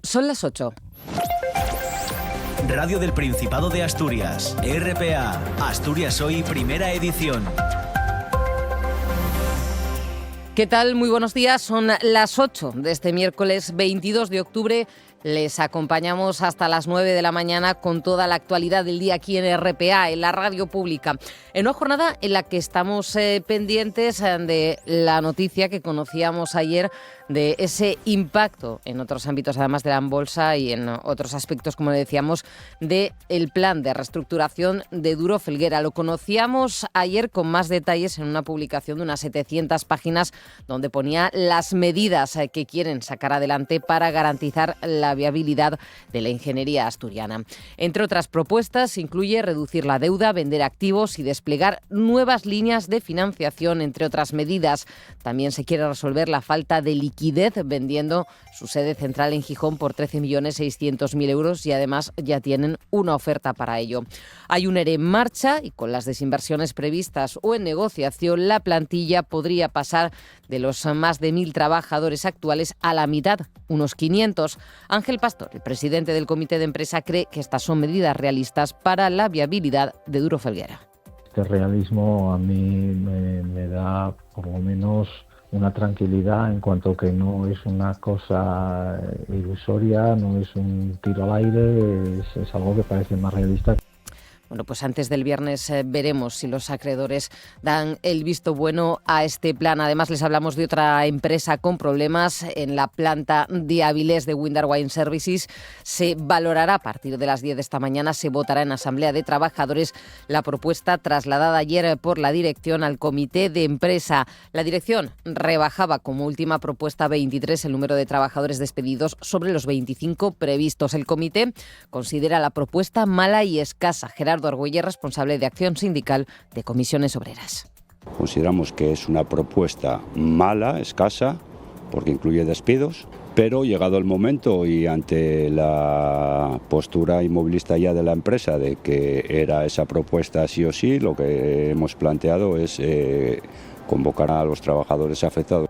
Son las 8. Radio del Principado de Asturias, RPA, Asturias Hoy, primera edición. ¿Qué tal? Muy buenos días. Son las 8 de este miércoles 22 de octubre. Les acompañamos hasta las 9 de la mañana con toda la actualidad del día aquí en RPA, en la radio pública. En una jornada en la que estamos pendientes de la noticia que conocíamos ayer de ese impacto en otros ámbitos, además de la bolsa y en otros aspectos, como le decíamos, del plan de reestructuración de Duro Felguera. Lo conocíamos ayer con más detalles en una publicación de unas 700 páginas donde ponía las medidas que quieren sacar adelante para garantizar la viabilidad de la ingeniería asturiana. Entre otras propuestas, incluye reducir la deuda, vender activos y desplegar nuevas líneas de financiación, entre otras medidas. También se quiere resolver la falta de liquidez vendiendo su sede central en Gijón por 13.600.000 euros y además ya tienen una oferta para ello. Hay un ERE en marcha y con las desinversiones previstas o en negociación, la plantilla podría pasar de los más de 1.000 trabajadores actuales a la mitad, unos 500. Ángel Pastor, el presidente del comité de empresa, cree que estas son medidas realistas para la viabilidad de Duro Felguera. Este realismo a mí me da por lo menos una tranquilidad en cuanto que no es una cosa ilusoria, no es un tiro al aire, es algo que parece más realista. Bueno, pues antes del viernes veremos si los acreedores dan el visto bueno a este plan. Además, les hablamos de otra empresa con problemas. En la planta de Avilés de Windar Wine Services se valorará a partir de las 10 de esta mañana, se votará en Asamblea de Trabajadores la propuesta trasladada ayer por la dirección al comité de empresa. La dirección rebajaba como última propuesta 23 el número de trabajadores despedidos sobre los 25 previstos. El comité considera la propuesta mala y escasa. Gerardo Argüelles, responsable de Acción Sindical de Comisiones Obreras. Consideramos que es una propuesta mala, escasa, porque incluye despidos, pero llegado el momento y ante la postura inmovilista ya de la empresa de que era esa propuesta sí o sí, lo que hemos planteado es convocar a los trabajadores afectados.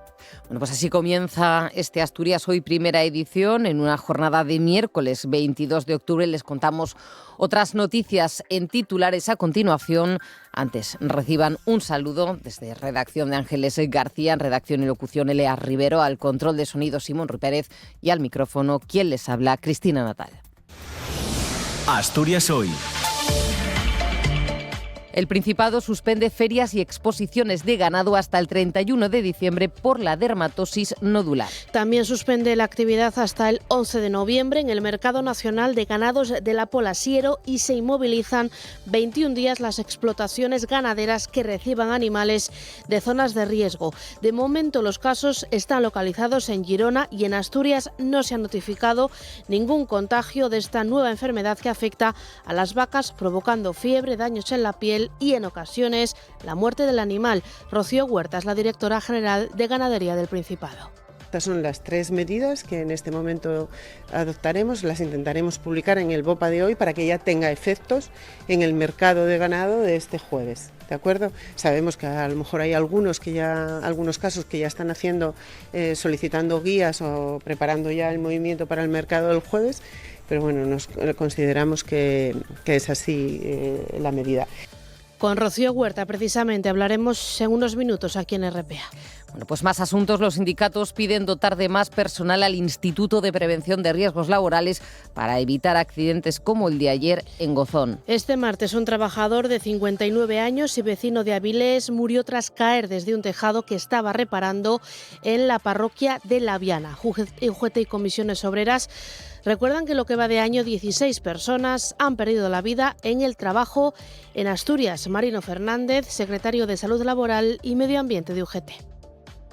Bueno, pues así comienza este Asturias Hoy, primera edición. En una jornada de miércoles 22 de octubre les contamos otras noticias en titulares a continuación. Antes, reciban un saludo desde redacción de Ángeles García, en redacción y locución Elea Rivero, al control de sonido Simón Rupérez y al micrófono quien les habla, Cristina Natal. Asturias Hoy. El Principado suspende ferias y exposiciones de ganado hasta el 31 de diciembre por la dermatosis nodular. También suspende la actividad hasta el 11 de noviembre en el Mercado Nacional de Ganados de la Pola Siero y se inmovilizan 21 días las explotaciones ganaderas que reciban animales de zonas de riesgo. De momento los casos están localizados en Girona y en Asturias no se ha notificado ningún contagio de esta nueva enfermedad que afecta a las vacas, provocando fiebre, daños en la piel y en ocasiones la muerte del animal. Rocío Huerta es la directora general de Ganadería del Principado. Estas son las 3 medidas que en este momento adoptaremos, las intentaremos publicar en el BOPA de hoy para que ya tenga efectos en el mercado de ganado de este jueves. ¿De acuerdo? Sabemos que a lo mejor hay algunos casos que ya están haciendo, solicitando guías o preparando ya el movimiento para el mercado del jueves, pero bueno, consideramos que es así la medida. Con Rocío Huerta precisamente hablaremos en unos minutos aquí en RPA. Bueno, pues más asuntos. Los sindicatos piden dotar de más personal al Instituto de Prevención de Riesgos Laborales para evitar accidentes como el de ayer en Gozón. Este martes un trabajador de 59 años y vecino de Avilés murió tras caer desde un tejado que estaba reparando en la parroquia de La Viana. UGT y Comisiones Obreras recuerdan que lo que va de año 16 personas han perdido la vida en el trabajo en Asturias. Marino Fernández, secretario de Salud Laboral y Medio Ambiente de UGT.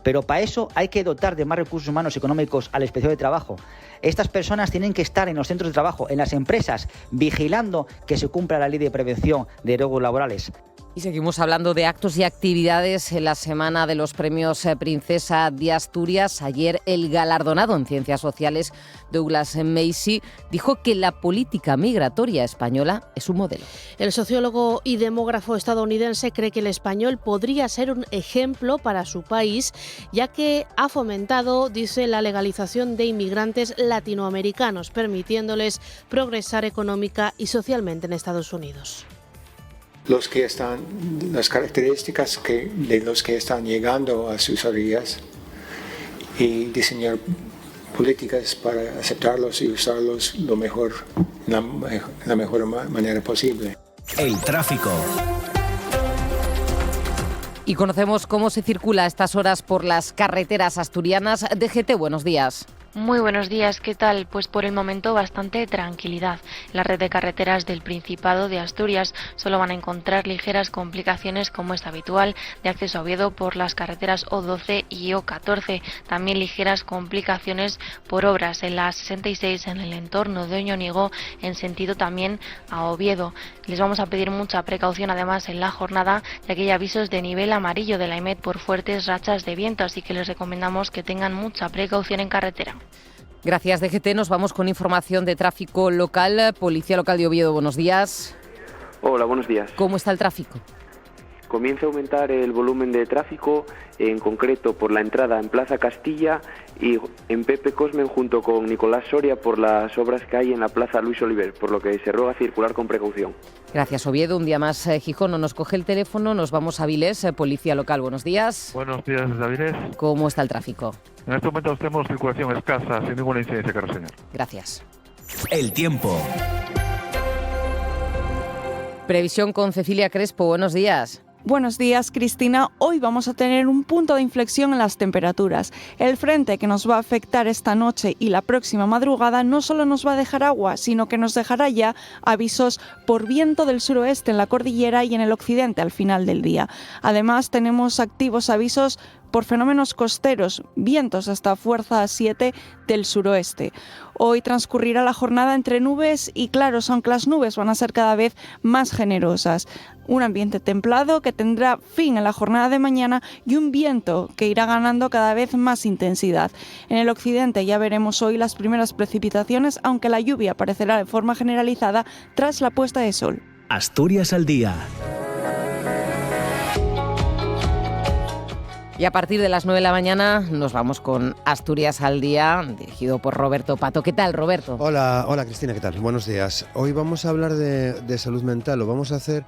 Pero para eso hay que dotar de más recursos humanos económicos a la Inspección de Trabajo. Estas personas tienen que estar en los centros de trabajo, en las empresas, vigilando que se cumpla la ley de prevención de riesgos laborales. Y seguimos hablando de actos y actividades en la semana de los premios Princesa de Asturias. Ayer el galardonado en Ciencias Sociales, Douglas Massey, dijo que la política migratoria española es un modelo. El sociólogo y demógrafo estadounidense cree que el español podría ser un ejemplo para su país, ya que ha fomentado, dice, la legalización de inmigrantes latinoamericanos, permitiéndoles progresar económica y socialmente en Estados Unidos. Las características de los que están llegando a sus orillas y diseñar políticas para aceptarlos y usarlos la mejor manera posible. El tráfico. Y conocemos cómo se circula a estas horas por las carreteras asturianas. DGT, buenos días. Muy buenos días, ¿qué tal? Pues por el momento bastante tranquilidad. La red de carreteras del Principado de Asturias solo van a encontrar ligeras complicaciones, como es habitual, de acceso a Oviedo por las carreteras O12 y O14. También ligeras complicaciones por obras en la 66 en el entorno de Oñonigo, en sentido también a Oviedo. Les vamos a pedir mucha precaución además en la jornada, ya que hay avisos de nivel amarillo de la IMET por fuertes rachas de viento, así que les recomendamos que tengan mucha precaución en carretera. Gracias, DGT. Nos vamos con información de tráfico local. Policía Local de Oviedo, buenos días. Hola, buenos días. ¿Cómo está el tráfico? Comienza a aumentar el volumen de tráfico, en concreto por la entrada en Plaza Castilla y en Pepe Cosmen junto con Nicolás Soria por las obras que hay en la Plaza Luis Oliver, por lo que se ruega circular con precaución. Gracias, Oviedo. Un día más Gijón no nos coge el teléfono. Nos vamos a Avilés. Policía Local, buenos días. Buenos días desde Avilés. ¿Cómo está el tráfico? En estos momentos tenemos circulación escasa, sin ninguna incidencia que reseñar. Gracias. El tiempo. Previsión con Cecilia Crespo, buenos días. Buenos días, Cristina. Hoy vamos a tener un punto de inflexión en las temperaturas. El frente que nos va a afectar esta noche y la próxima madrugada no solo nos va a dejar agua, sino que nos dejará ya avisos por viento del suroeste en la cordillera y en el occidente al final del día. Además, tenemos activos avisos por fenómenos costeros, vientos hasta fuerza 7 del suroeste. Hoy transcurrirá la jornada entre nubes y claros, aunque las nubes van a ser cada vez más generosas. Un ambiente templado que tendrá fin en la jornada de mañana y un viento que irá ganando cada vez más intensidad. En el occidente ya veremos hoy las primeras precipitaciones, aunque la lluvia aparecerá de forma generalizada tras la puesta de sol. Asturias al día. Y a partir de las 9 de la mañana nos vamos con Asturias al Día, dirigido por Roberto Pato. ¿Qué tal, Roberto? Hola Cristina, ¿qué tal? Buenos días. Hoy vamos a hablar de salud mental. Lo vamos a hacer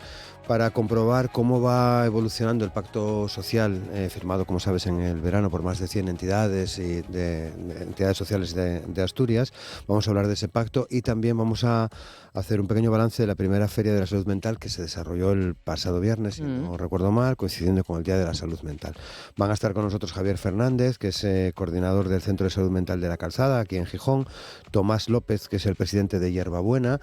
para comprobar cómo va evolucionando el pacto social firmado, como sabes, en el verano por más de 100 entidades y de entidades sociales de Asturias. Vamos a hablar de ese pacto y también vamos a hacer un pequeño balance de la primera Feria de la Salud Mental que se desarrolló el pasado viernes, si no recuerdo mal, coincidiendo con el Día de la Salud Mental. Van a estar con nosotros Javier Fernández, que es coordinador del Centro de Salud Mental de la Calzada, aquí en Gijón, Tomás López, que es el presidente de Hierbabuena,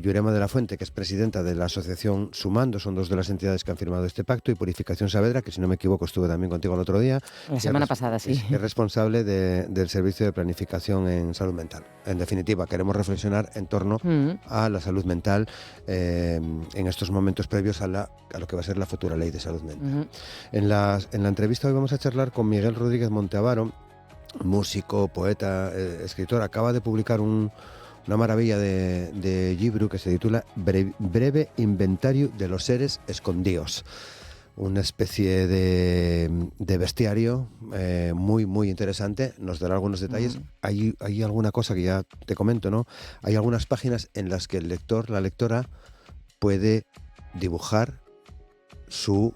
Yurema de la Fuente, que es presidenta de la Asociación Sumando, son dos de las entidades que han firmado este pacto, y Purificación Saavedra, que si no me equivoco estuve también contigo el otro día. La semana pasada, sí. Es responsable del Servicio de Planificación en Salud Mental. En definitiva, queremos reflexionar en torno a la salud mental en estos momentos previos a lo que va a ser la futura ley de salud mental. En la entrevista hoy vamos a charlar con Miguel Rodríguez Monteavaro, músico, poeta, escritor. Acaba de publicar una maravilla de libro que se titula Breve Inventario de los Seres Escondidos. Una especie de bestiario muy, muy interesante. Nos dará algunos detalles. Hay alguna cosa que ya te comento, ¿no? Hay algunas páginas en las que el lector, la lectora, puede dibujar su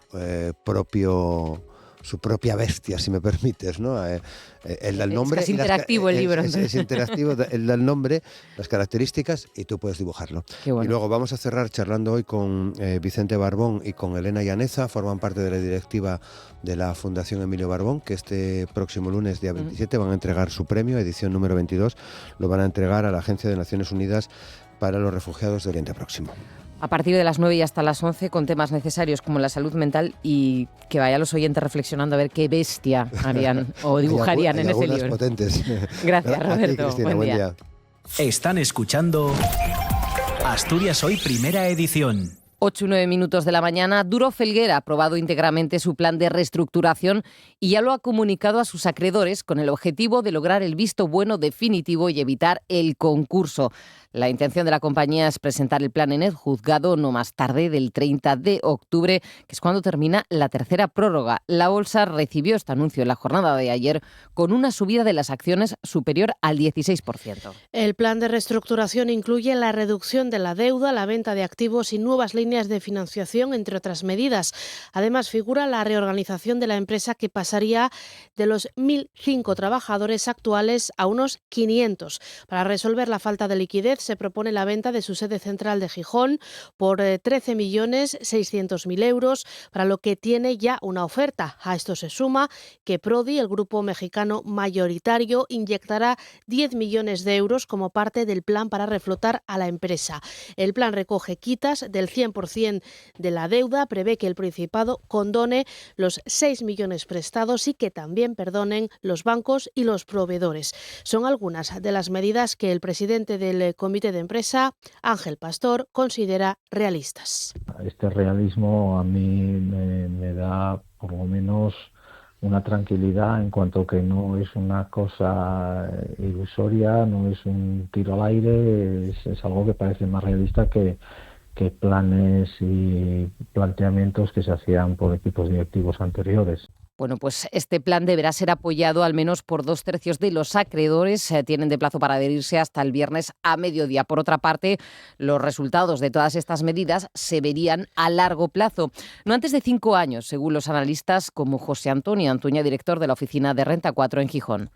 propia bestia, si me permites, ¿no? Él da el nombre. Es interactivo el libro. Es interactivo, él da el nombre, las características y tú puedes dibujarlo. Bueno. Y luego vamos a cerrar charlando hoy con Vicente Barbón y con Elena Llaneza, forman parte de la directiva de la Fundación Emilio Barbón, que este próximo lunes, día 27, van a entregar su premio, edición número 22, lo van a entregar a la Agencia de Naciones Unidas para los Refugiados de Oriente Próximo. A partir de las 9 y hasta las 11, con temas necesarios como la salud mental, y que vayan los oyentes reflexionando a ver qué bestia harían o dibujarían en ese libro. Potentes. Gracias, Roberto. Cristina, buen día. Están escuchando Asturias Hoy, primera edición. 8 y 9 minutos de la mañana, Duro Felguera ha aprobado íntegramente su plan de reestructuración y ya lo ha comunicado a sus acreedores con el objetivo de lograr el visto bueno definitivo y evitar el concurso. La intención de la compañía es presentar el plan en el juzgado no más tarde del 30 de octubre, que es cuando termina la tercera prórroga. La bolsa recibió este anuncio en la jornada de ayer con una subida de las acciones superior al 16%. El plan de reestructuración incluye la reducción de la deuda, la venta de activos y nuevas líneas de financiación, entre otras medidas. Además, figura la reorganización de la empresa, que pasaría de los 1.005 trabajadores actuales a unos 500. Para resolver la falta de liquidez, se propone la venta de su sede central de Gijón por 13.600.000 euros, para lo que tiene ya una oferta. A esto se suma que Prodi, el grupo mexicano mayoritario, inyectará 10 millones de euros como parte del plan para reflotar a la empresa. El plan recoge quitas del 100% de la deuda, prevé que el Principado condone los 6 millones prestados y que también perdonen los bancos y los proveedores. Son algunas de las medidas que el presidente del Comité de Empresa, Ángel Pastor, considera realistas. Este realismo a mí me da por lo menos una tranquilidad en cuanto que no es una cosa ilusoria, no es un tiro al aire, es algo que parece más realista que planes y planteamientos que se hacían por equipos directivos anteriores. Bueno, pues este plan deberá ser apoyado al menos por 2/3 de los acreedores. Tienen de plazo para adherirse hasta el viernes a mediodía. Por otra parte, los resultados de todas estas medidas se verían a largo plazo, no antes de 5 años, según los analistas como José Antonio Antuña, director de la oficina de Renta 4 en Gijón.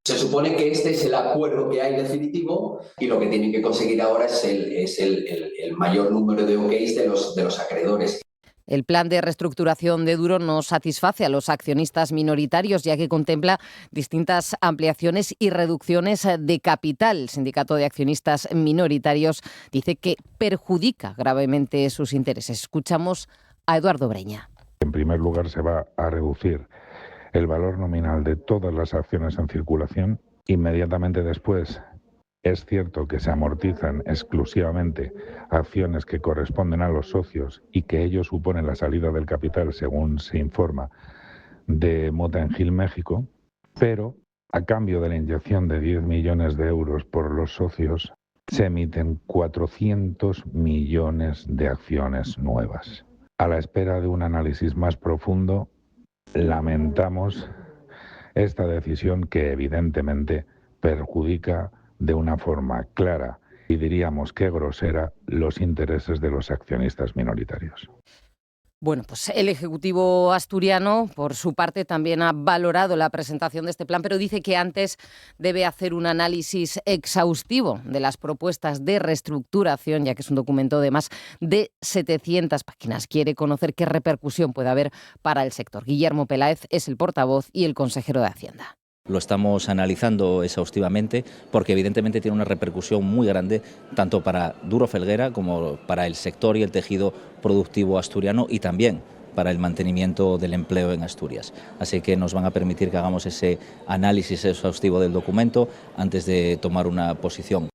Se supone que este es el acuerdo que hay definitivo y lo que tienen que conseguir ahora es el mayor número de OKs de los acreedores. El plan de reestructuración de Duro no satisface a los accionistas minoritarios, ya que contempla distintas ampliaciones y reducciones de capital. El Sindicato de Accionistas Minoritarios dice que perjudica gravemente sus intereses. Escuchamos a Eduardo Breña. En primer lugar, se va a reducir el valor nominal de todas las acciones en circulación. Inmediatamente después, es cierto que se amortizan exclusivamente acciones que corresponden a los socios y que ello supone la salida del capital, según se informa, de Mota Engil México, pero a cambio de la inyección de 10 millones de euros por los socios, se emiten 400 millones de acciones nuevas. A la espera de un análisis más profundo, lamentamos esta decisión que evidentemente perjudica de una forma clara y diríamos que grosera los intereses de los accionistas minoritarios. Bueno, pues el Ejecutivo asturiano, por su parte, también ha valorado la presentación de este plan, pero dice que antes debe hacer un análisis exhaustivo de las propuestas de reestructuración, ya que es un documento de más de 700 páginas. Quiere conocer qué repercusión puede haber para el sector. Guillermo Peláez es el portavoz y el consejero de Hacienda. Lo estamos analizando exhaustivamente porque evidentemente tiene una repercusión muy grande tanto para Duro Felguera como para el sector y el tejido productivo asturiano y también para el mantenimiento del empleo en Asturias. Así que nos van a permitir que hagamos ese análisis exhaustivo del documento antes de tomar una posición.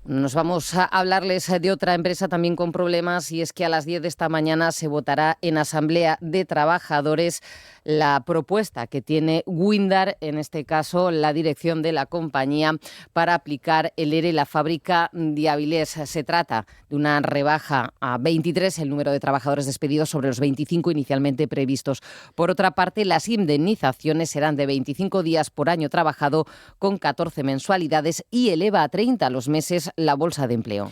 Nos vamos a hablarles de otra empresa también con problemas, y es que a las 10 de esta mañana se votará en Asamblea de Trabajadores la propuesta que tiene Windar, en este caso la dirección de la compañía, para aplicar el ERE en la fábrica de Avilés. Se trata de una rebaja a 23 el número de trabajadores despedidos sobre los 25 inicialmente previstos. Por otra parte, las indemnizaciones serán de 25 días por año trabajado con 14 mensualidades y eleva a 30 los meses la bolsa de empleo.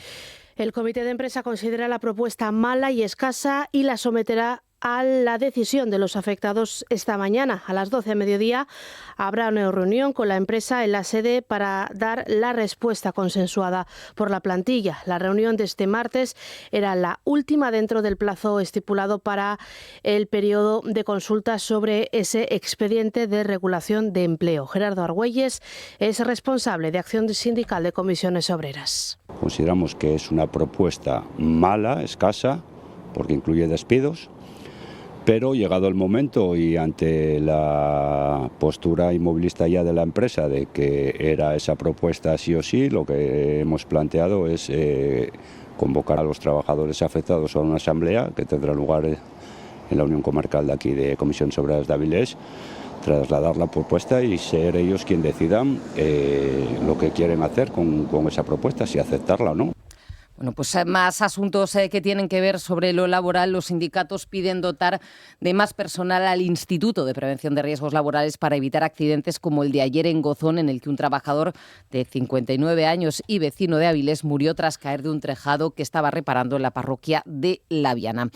El Comité de Empresa considera la propuesta mala y escasa y la someterá a la decisión de los afectados esta mañana. A las 12 de mediodía habrá una reunión con la empresa en la sede para dar la respuesta consensuada por la plantilla. La reunión de este martes era la última dentro del plazo estipulado para el periodo de consulta sobre ese expediente de regulación de empleo. Gerardo Argüelles es responsable de Acción Sindical de Comisiones Obreras. Consideramos que es una propuesta mala, escasa, porque incluye despidos. Pero llegado el momento y ante la postura inmovilista ya de la empresa de que era esa propuesta sí o sí, lo que hemos planteado es convocar a los trabajadores afectados a una asamblea que tendrá lugar en la Unión Comarcal de aquí de Comisiones Obreras de Avilés, trasladar la propuesta y ser ellos quien decidan lo que quieren hacer con esa propuesta, si aceptarla o no. Bueno, pues más asuntos que tienen que ver sobre lo laboral. Los sindicatos piden dotar de más personal al Instituto de Prevención de Riesgos Laborales para evitar accidentes como el de ayer en Gozón, en el que un trabajador de 59 años y vecino de Avilés murió tras caer de un tejado que estaba reparando en la parroquia de La Viana.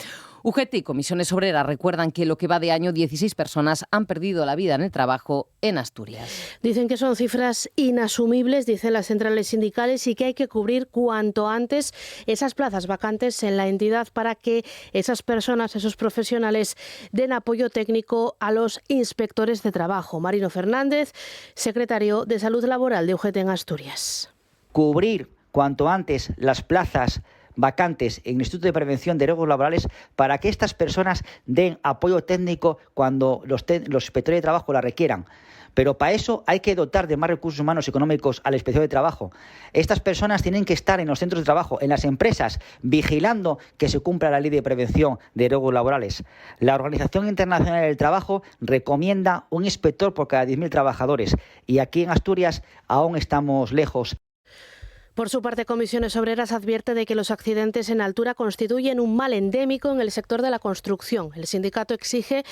UGT y Comisiones Obreras recuerdan que lo que va de año 16 personas han perdido la vida en el trabajo en Asturias. Dicen que son cifras inasumibles, dicen las centrales sindicales, y que hay que cubrir cuanto antes esas plazas vacantes en la entidad para que esas personas, esos profesionales, den apoyo técnico a los inspectores de trabajo. Marino Fernández, secretario de Salud Laboral de UGT en Asturias. Cubrir cuanto antes las plazas vacantes en el Instituto de Prevención de Riesgos Laborales para que estas personas den apoyo técnico cuando los inspectores de trabajo la requieran. Pero para eso hay que dotar de más recursos humanos y económicos a la inspección de trabajo. Estas personas tienen que estar en los centros de trabajo, en las empresas, vigilando que se cumpla la ley de prevención de riesgos laborales. La Organización Internacional del Trabajo recomienda un inspector por cada 10.000 trabajadores y aquí en Asturias aún estamos lejos. Por su parte, Comisiones Obreras advierte de que los accidentes en altura constituyen un mal endémico en el sector de la construcción. El sindicato exige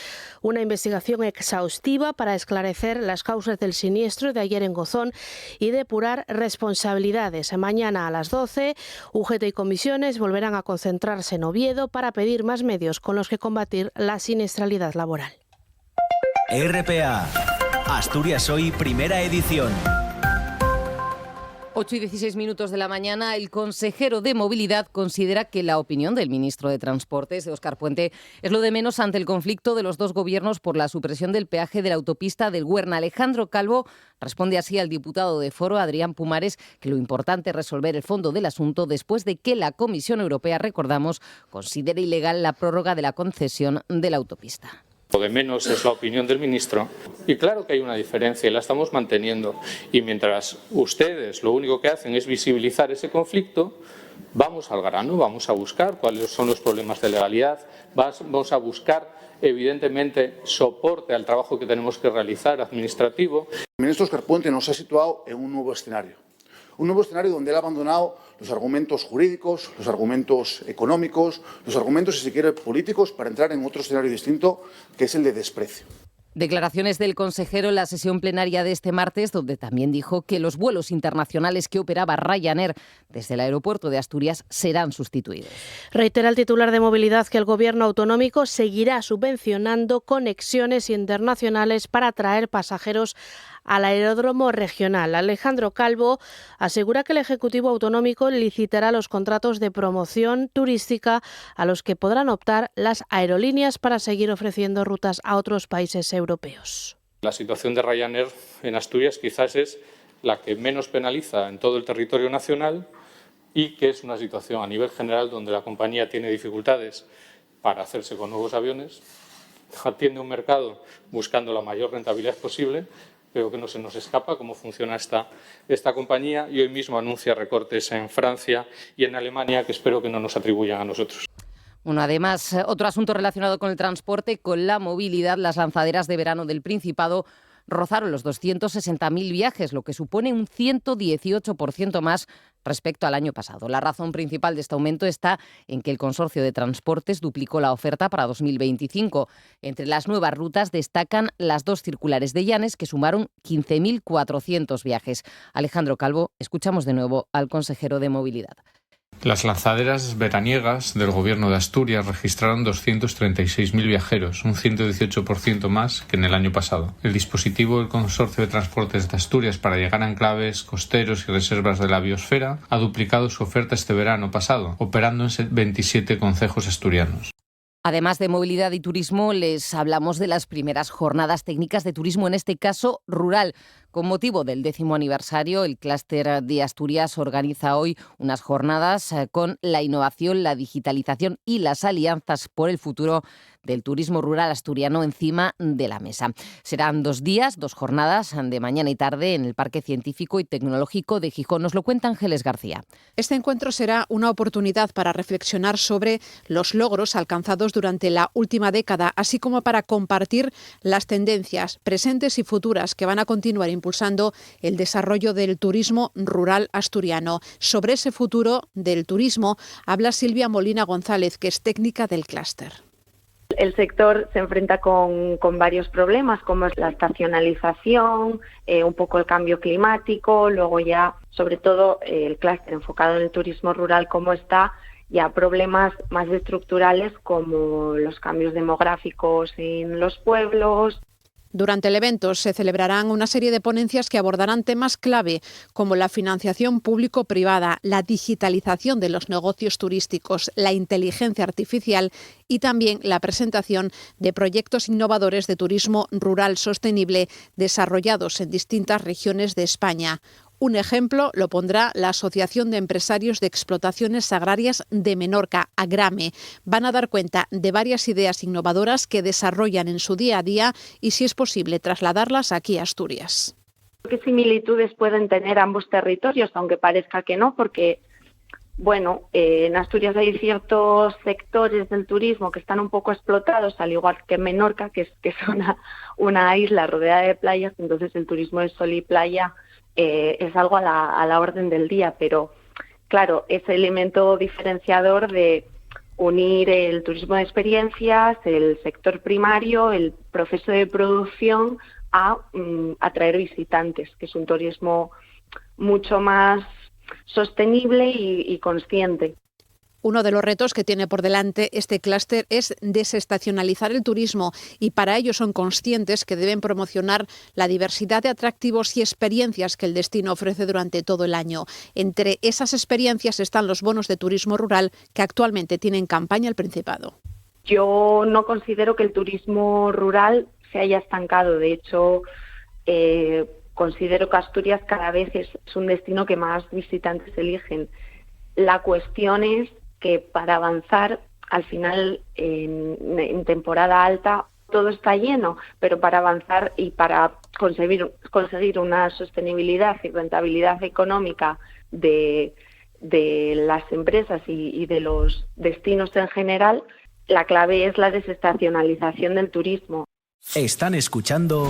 una investigación exhaustiva para esclarecer las causas del siniestro de ayer en Gozón y depurar responsabilidades. Mañana a las 12, UGT y Comisiones volverán a concentrarse en Oviedo para pedir más medios con los que combatir la siniestralidad laboral. RPA, Asturias Hoy, primera edición. 8 y 16 minutos de la mañana, el consejero de Movilidad considera que la opinión del ministro de Transportes, de Óscar Puente, es lo de menos ante el conflicto de los dos gobiernos por la supresión del peaje de la autopista del Huerna. Alejandro Calvo responde así al diputado de Foro, Adrián Pumares, que lo importante es resolver el fondo del asunto después de que la Comisión Europea, recordamos, considere ilegal la prórroga de la concesión de la autopista. Lo de menos es la opinión del ministro y claro que hay una diferencia y la estamos manteniendo, y mientras ustedes lo único que hacen es visibilizar ese conflicto, vamos al grano, vamos a buscar cuáles son los problemas de legalidad, vamos a buscar evidentemente soporte al trabajo que tenemos que realizar administrativo. El ministro Óscar Puente nos ha situado en un nuevo escenario donde él ha abandonado los argumentos jurídicos, los argumentos económicos, los argumentos, si se quiere, políticos, para entrar en otro escenario distinto, que es el de desprecio. Declaraciones del consejero en la sesión plenaria de este martes, donde también dijo que los vuelos internacionales que operaba Ryanair desde el aeropuerto de Asturias serán sustituidos. Reitera el titular de Movilidad que el gobierno autonómico seguirá subvencionando conexiones internacionales para atraer pasajeros al aeródromo regional. Alejandro Calvo asegura que el Ejecutivo Autonómico licitará los contratos de promoción turística a los que podrán optar las aerolíneas para seguir ofreciendo rutas a otros países europeos. La situación de Ryanair en Asturias quizás es la que menos penaliza en todo el territorio nacional y que es una situación a nivel general donde la compañía tiene dificultades para hacerse con nuevos aviones, atiende un mercado buscando la mayor rentabilidad posible, pero que no se nos escapa cómo funciona esta compañía, y hoy mismo anuncia recortes en Francia y en Alemania que espero que no nos atribuyan a nosotros. Bueno, además, otro asunto relacionado con el transporte, con la movilidad, las lanzaderas de verano del Principado rozaron los 260.000 viajes, lo que supone un 118% más respecto al año pasado. La razón principal de este aumento está en que el Consorcio de Transportes duplicó la oferta para 2025. Entre las nuevas rutas destacan las dos circulares de Llanes, que sumaron 15.400 viajes. Alejandro Calvo, escuchamos de nuevo al consejero de Movilidad. Las lanzaderas veraniegas del Gobierno de Asturias registraron 236.000 viajeros, un 118% más que en el año pasado. El dispositivo del Consorcio de Transportes de Asturias para llegar a enclaves, costeros y reservas de la biosfera ha duplicado su oferta este verano pasado, operando en 27 concejos asturianos. Además de movilidad y turismo, les hablamos de las primeras jornadas técnicas de turismo, en este caso rural. Con motivo del 10º aniversario, el Clúster de Asturias organiza hoy unas jornadas con la innovación, la digitalización y las alianzas por el futuro del turismo rural asturiano encima de la mesa. Serán 2 días, 2 jornadas de mañana y tarde en el Parque Científico y Tecnológico de Gijón. Nos lo cuenta Ángeles García. Este encuentro será una oportunidad para reflexionar sobre los logros alcanzados durante la última década, así como para compartir las tendencias presentes y futuras que van a continuar impulsando el desarrollo del turismo rural asturiano. Sobre ese futuro del turismo habla Silvia Molina González, que es técnica del clúster. El sector se enfrenta con varios problemas, como es la estacionalización, un poco el cambio climático, luego ya, sobre todo, el clúster enfocado en el turismo rural como está, ya problemas más estructurales como los cambios demográficos en los pueblos. Durante el evento se celebrarán una serie de ponencias que abordarán temas clave como la financiación público-privada, la digitalización de los negocios turísticos, la inteligencia artificial y también la presentación de proyectos innovadores de turismo rural sostenible desarrollados en distintas regiones de España. Un ejemplo lo pondrá la Asociación de Empresarios de Explotaciones Agrarias de Menorca, AGRAME. Van a dar cuenta de varias ideas innovadoras que desarrollan en su día a día y, si es posible, trasladarlas aquí a Asturias. ¿Qué similitudes pueden tener ambos territorios? Aunque parezca que no, porque en Asturias hay ciertos sectores del turismo que están un poco explotados, al igual que en Menorca, que es una isla rodeada de playas, entonces el turismo de sol y playa es algo a la orden del día, pero claro, ese elemento diferenciador de unir el turismo de experiencias, el sector primario, el proceso de producción a atraer visitantes, que es un turismo mucho más sostenible y consciente. Uno de los retos que tiene por delante este clúster es desestacionalizar el turismo y para ello son conscientes que deben promocionar la diversidad de atractivos y experiencias que el destino ofrece durante todo el año. Entre esas experiencias están los bonos de turismo rural que actualmente tiene en campaña el Principado. Yo no considero que el turismo rural se haya estancado. De hecho, considero que Asturias cada vez es un destino que más visitantes eligen. La cuestión es que para avanzar, al final, en temporada alta, todo está lleno, pero para avanzar y para conseguir una sostenibilidad y rentabilidad económica de las empresas y de los destinos en general, la clave es la desestacionalización del turismo. Están escuchando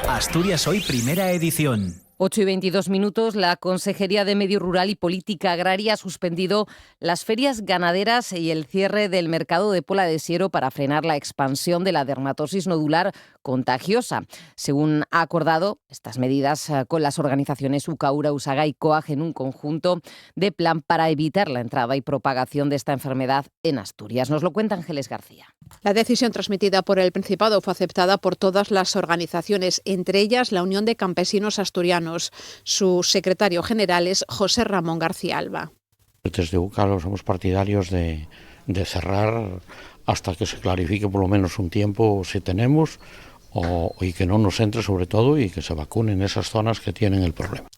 Asturias Hoy, primera edición. 8:22, la Consejería de Medio Rural y Política Agraria ha suspendido las ferias ganaderas y el cierre del mercado de Pola de Siero para frenar la expansión de la dermatosis nodular contagiosa. Según ha acordado estas medidas con las organizaciones Ucaura, Usaga y COAG en un conjunto de plan para evitar la entrada y propagación de esta enfermedad en Asturias. Nos lo cuenta Ángeles García. La decisión transmitida por el Principado fue aceptada por todas las organizaciones, entre ellas la Unión de Campesinos Asturianos. Su secretario general es José Ramón García Alba. Desde UCA somos partidarios de cerrar hasta que se clarifique por lo menos un tiempo si tenemos y que no nos entre sobre todo y que se vacunen esas zonas que tienen el problema.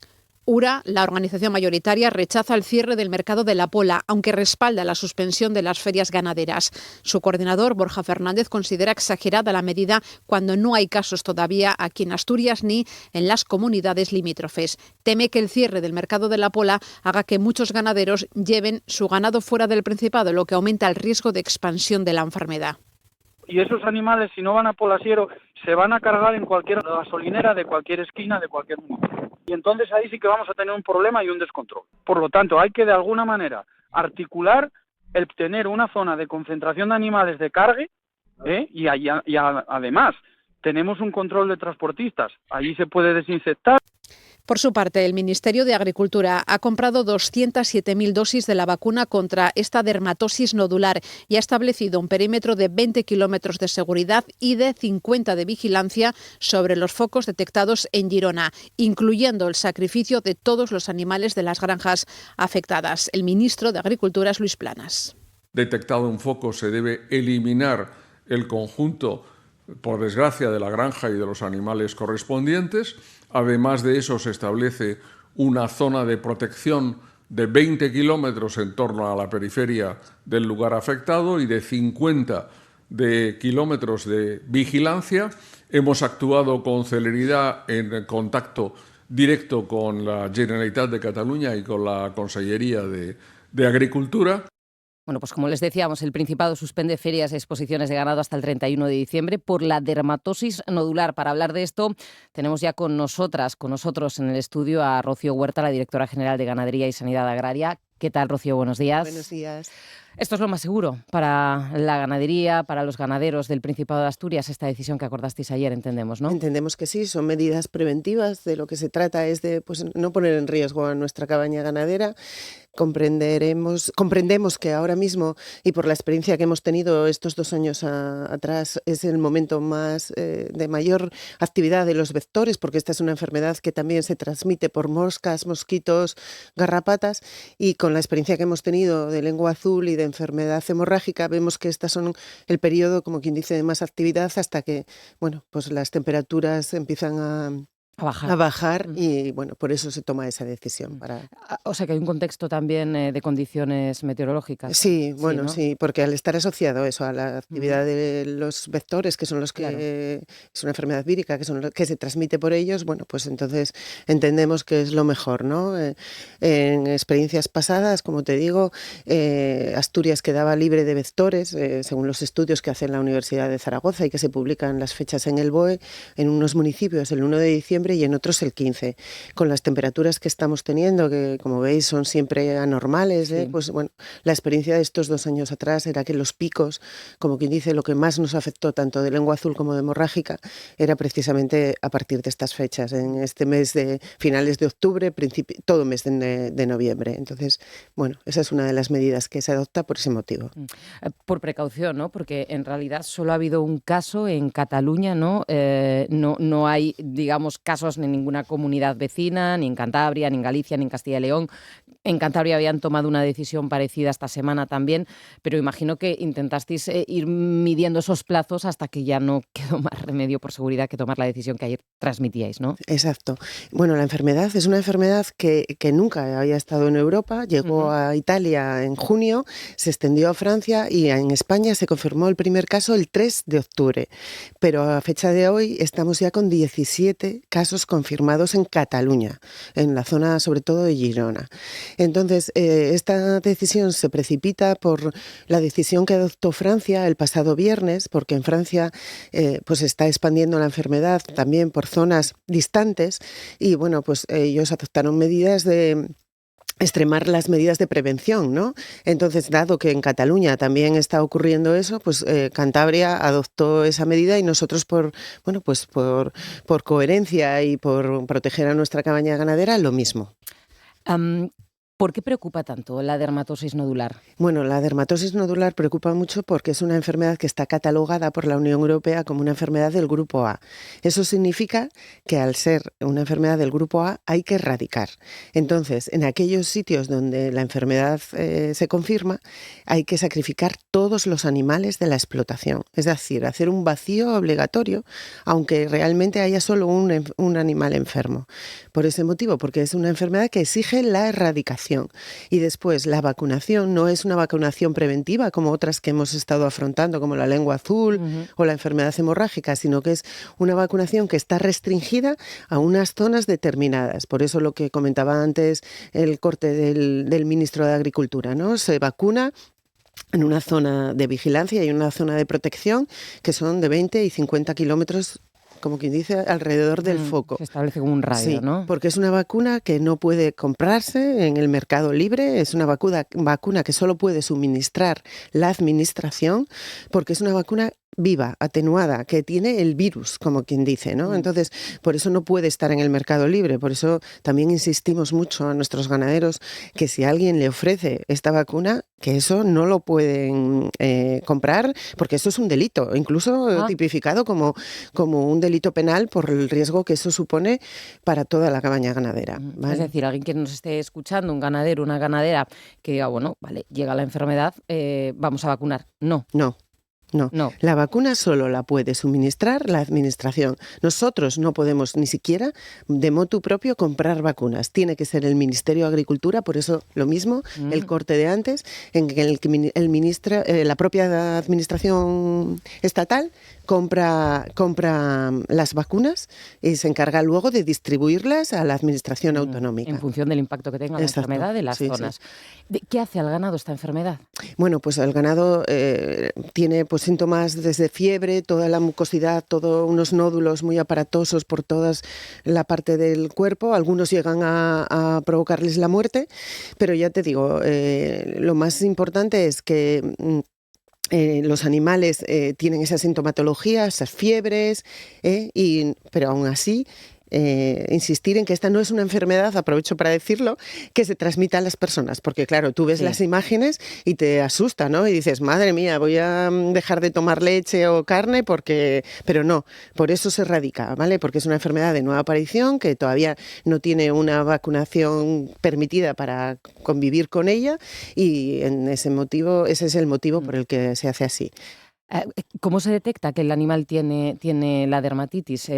URA, la organización mayoritaria, rechaza el cierre del mercado de la Pola, aunque respalda la suspensión de las ferias ganaderas. Su coordinador, Borja Fernández, considera exagerada la medida cuando no hay casos todavía aquí en Asturias ni en las comunidades limítrofes. Teme que el cierre del mercado de la Pola haga que muchos ganaderos lleven su ganado fuera del Principado, lo que aumenta el riesgo de expansión de la enfermedad. Y esos animales, si no van a Polasiero, se van a cargar en cualquier gasolinera de cualquier esquina de cualquier municipio. Y entonces ahí sí que vamos a tener un problema y un descontrol. Por lo tanto, hay que de alguna manera articular el tener una zona de concentración de animales de cargue y además tenemos un control de transportistas. Allí se puede desinfectar. Por su parte, el Ministerio de Agricultura ha comprado 207.000 dosis de la vacuna contra esta dermatosis nodular y ha establecido un perímetro de 20 kilómetros de seguridad y de 50 de vigilancia sobre los focos detectados en Girona, incluyendo el sacrificio de todos los animales de las granjas afectadas. El ministro de Agricultura es Luis Planas. Detectado un foco, se debe eliminar el conjunto, por desgracia, de la granja y de los animales correspondientes. Además de eso, se establece una zona de protección de 20 kilómetros en torno a la periferia del lugar afectado y de 50 de kilómetros de vigilancia. Hemos actuado con celeridad en contacto directo con la Generalitat de Cataluña y con la Consellería de Agricultura. Bueno, pues como les decíamos, el Principado suspende ferias y exposiciones de ganado hasta el 31 de diciembre por la dermatosis nodular. Para hablar de esto, tenemos ya con nosotros en el estudio a Rocío Huerta, la directora general de Ganadería y Sanidad Agraria. ¿Qué tal, Rocío? Buenos días. Buenos días. Esto es lo más seguro para la ganadería, para los ganaderos del Principado de Asturias, esta decisión que acordasteis ayer, entendemos, ¿no? Entendemos que sí, son medidas preventivas. De lo que se trata es de no poner en riesgo a nuestra cabaña ganadera. Comprendemos que ahora mismo, y por la experiencia que hemos tenido estos 2 años atrás, es el momento más de mayor actividad de los vectores, porque esta es una enfermedad que también se transmite por moscas, mosquitos, garrapatas, y con la experiencia que hemos tenido de lengua azul y de enfermedad hemorrágica, vemos que estas son el periodo, como quien dice, de más actividad hasta que, bueno, pues las temperaturas empiezan a bajar y bueno, por eso se toma esa decisión. O sea que hay un contexto también de condiciones meteorológicas. Sí, bueno, ¿no? Sí, porque al estar asociado eso a la actividad de los vectores, que son los que es una enfermedad vírica, que son los que se transmite por ellos, bueno, pues entonces entendemos que es lo mejor, ¿no? En experiencias pasadas, como te digo, Asturias quedaba libre de vectores, según los estudios que hace la Universidad de Zaragoza y que se publican las fechas en el BOE, en unos municipios el 1 de diciembre y en otros el 15. Con las temperaturas que estamos teniendo, que como veis son siempre anormales, pues bueno, la experiencia de estos 2 años atrás era que los picos, como quien dice, lo que más nos afectó tanto de lengua azul como de hemorrágica, era precisamente a partir de estas fechas, en este mes de finales de octubre, todo mes de noviembre. Entonces, bueno, esa es una de las medidas que se adopta por ese motivo. Por precaución, ¿no? Porque en realidad solo ha habido un caso en Cataluña, ¿no? No hay, digamos, casos en ninguna comunidad vecina, ni en Cantabria, ni en Galicia, ni en Castilla y León. En Cantabria habían tomado una decisión parecida esta semana también, pero imagino que intentasteis ir midiendo esos plazos hasta que ya no quedó más remedio por seguridad que tomar la decisión que ayer transmitíais, ¿no? Exacto. Bueno, la enfermedad es una enfermedad que nunca había estado en Europa, llegó a Italia en junio, se extendió a Francia y en España se confirmó el primer caso el 3 de octubre. Pero a fecha de hoy estamos ya con 17 casos confirmados en Cataluña, en la zona sobre todo de Girona. Entonces, esta decisión se precipita por la decisión que adoptó Francia el pasado viernes, porque en Francia pues está expandiendo la enfermedad también por zonas distantes y bueno, pues ellos adoptaron medidas de extremar las medidas de prevención, ¿no? Entonces, dado que en Cataluña también está ocurriendo eso, pues Cantabria adoptó esa medida y nosotros por coherencia y por proteger a nuestra cabaña ganadera, lo mismo. ¿Por qué preocupa tanto la dermatosis nodular? Bueno, la dermatosis nodular preocupa mucho porque es una enfermedad que está catalogada por la Unión Europea como una enfermedad del grupo A. Eso significa que al ser una enfermedad del grupo A hay que erradicar. Entonces, en aquellos sitios donde la enfermedad se confirma, hay que sacrificar todos los animales de la explotación. Es decir, hacer un vacío obligatorio, aunque realmente haya solo un animal enfermo. Por ese motivo, porque es una enfermedad que exige la erradicación. Y después, la vacunación no es una vacunación preventiva como otras que hemos estado afrontando, como la lengua azul o la enfermedad hemorrágica, sino que es una vacunación que está restringida a unas zonas determinadas. Por eso lo que comentaba antes el corte del ministro de Agricultura, ¿no? Se vacuna en una zona de vigilancia y una zona de protección que son de 20 y 50 kilómetros, como quien dice, alrededor del foco. Se establece como un radio, sí, ¿no? Porque es una vacuna que no puede comprarse en el mercado libre, es una vacuna que solo puede suministrar la administración, porque es una vacuna viva, atenuada, que tiene el virus, como quien dice, ¿no? Entonces, por eso no puede estar en el mercado libre. Por eso también insistimos mucho a nuestros ganaderos que si alguien le ofrece esta vacuna, que eso no lo pueden comprar, porque eso es un delito, incluso tipificado como un delito penal por el riesgo que eso supone para toda la cabaña ganadera, ¿vale? Es decir, alguien que nos esté escuchando, un ganadero, una ganadera, que diga, bueno, vale, llega la enfermedad, vamos a vacunar. No. No, la vacuna solo la puede suministrar la administración. Nosotros no podemos ni siquiera de motu propio comprar vacunas. Tiene que ser el Ministerio de Agricultura, por eso lo mismo, el corte de antes, en que la propia administración estatal compra las vacunas y se encarga luego de distribuirlas a la administración autonómica. En función del impacto que tenga la enfermedad de las zonas. Sí. ¿Qué hace al ganado esta enfermedad? Bueno, pues el ganado tiene pues síntomas desde fiebre, toda la mucosidad, todos unos nódulos muy aparatosos por toda la parte del cuerpo. Algunos llegan a provocarles la muerte, pero ya te digo, lo más importante es que los animales tienen esa sintomatología, esas fiebres, pero aún así insistir en que esta no es una enfermedad, aprovecho para decirlo, que se transmita a las personas, porque claro, tú ves las imágenes y te asusta, ¿no? Y dices, madre mía, voy a dejar de tomar leche o carne pero no, por eso se erradica, ¿vale? Porque es una enfermedad de nueva aparición que todavía no tiene una vacunación permitida para convivir con ella y ese es el motivo por el que se hace así. ¿Cómo se detecta que el animal tiene la dermatitis?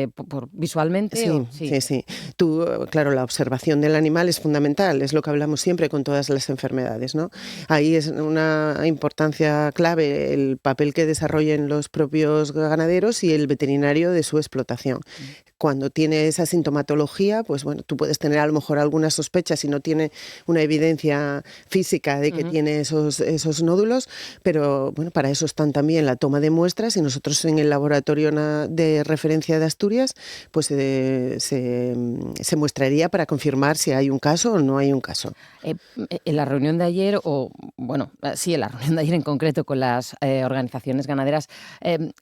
¿Visualmente? Sí. Claro, la observación del animal es fundamental, es lo que hablamos siempre con todas las enfermedades, ¿no? Ahí es una importancia clave el papel que desarrollen los propios ganaderos y el veterinario de su explotación. Cuando tiene esa sintomatología, pues bueno, tú puedes tener a lo mejor alguna sospecha si no tiene una evidencia física de que tiene esos nódulos, pero bueno, para eso están también la toma de muestras y nosotros en el laboratorio de referencia de Asturias pues se muestraría para confirmar si hay un caso o no hay un caso. En la reunión de ayer, en la reunión de ayer en concreto con las organizaciones ganaderas,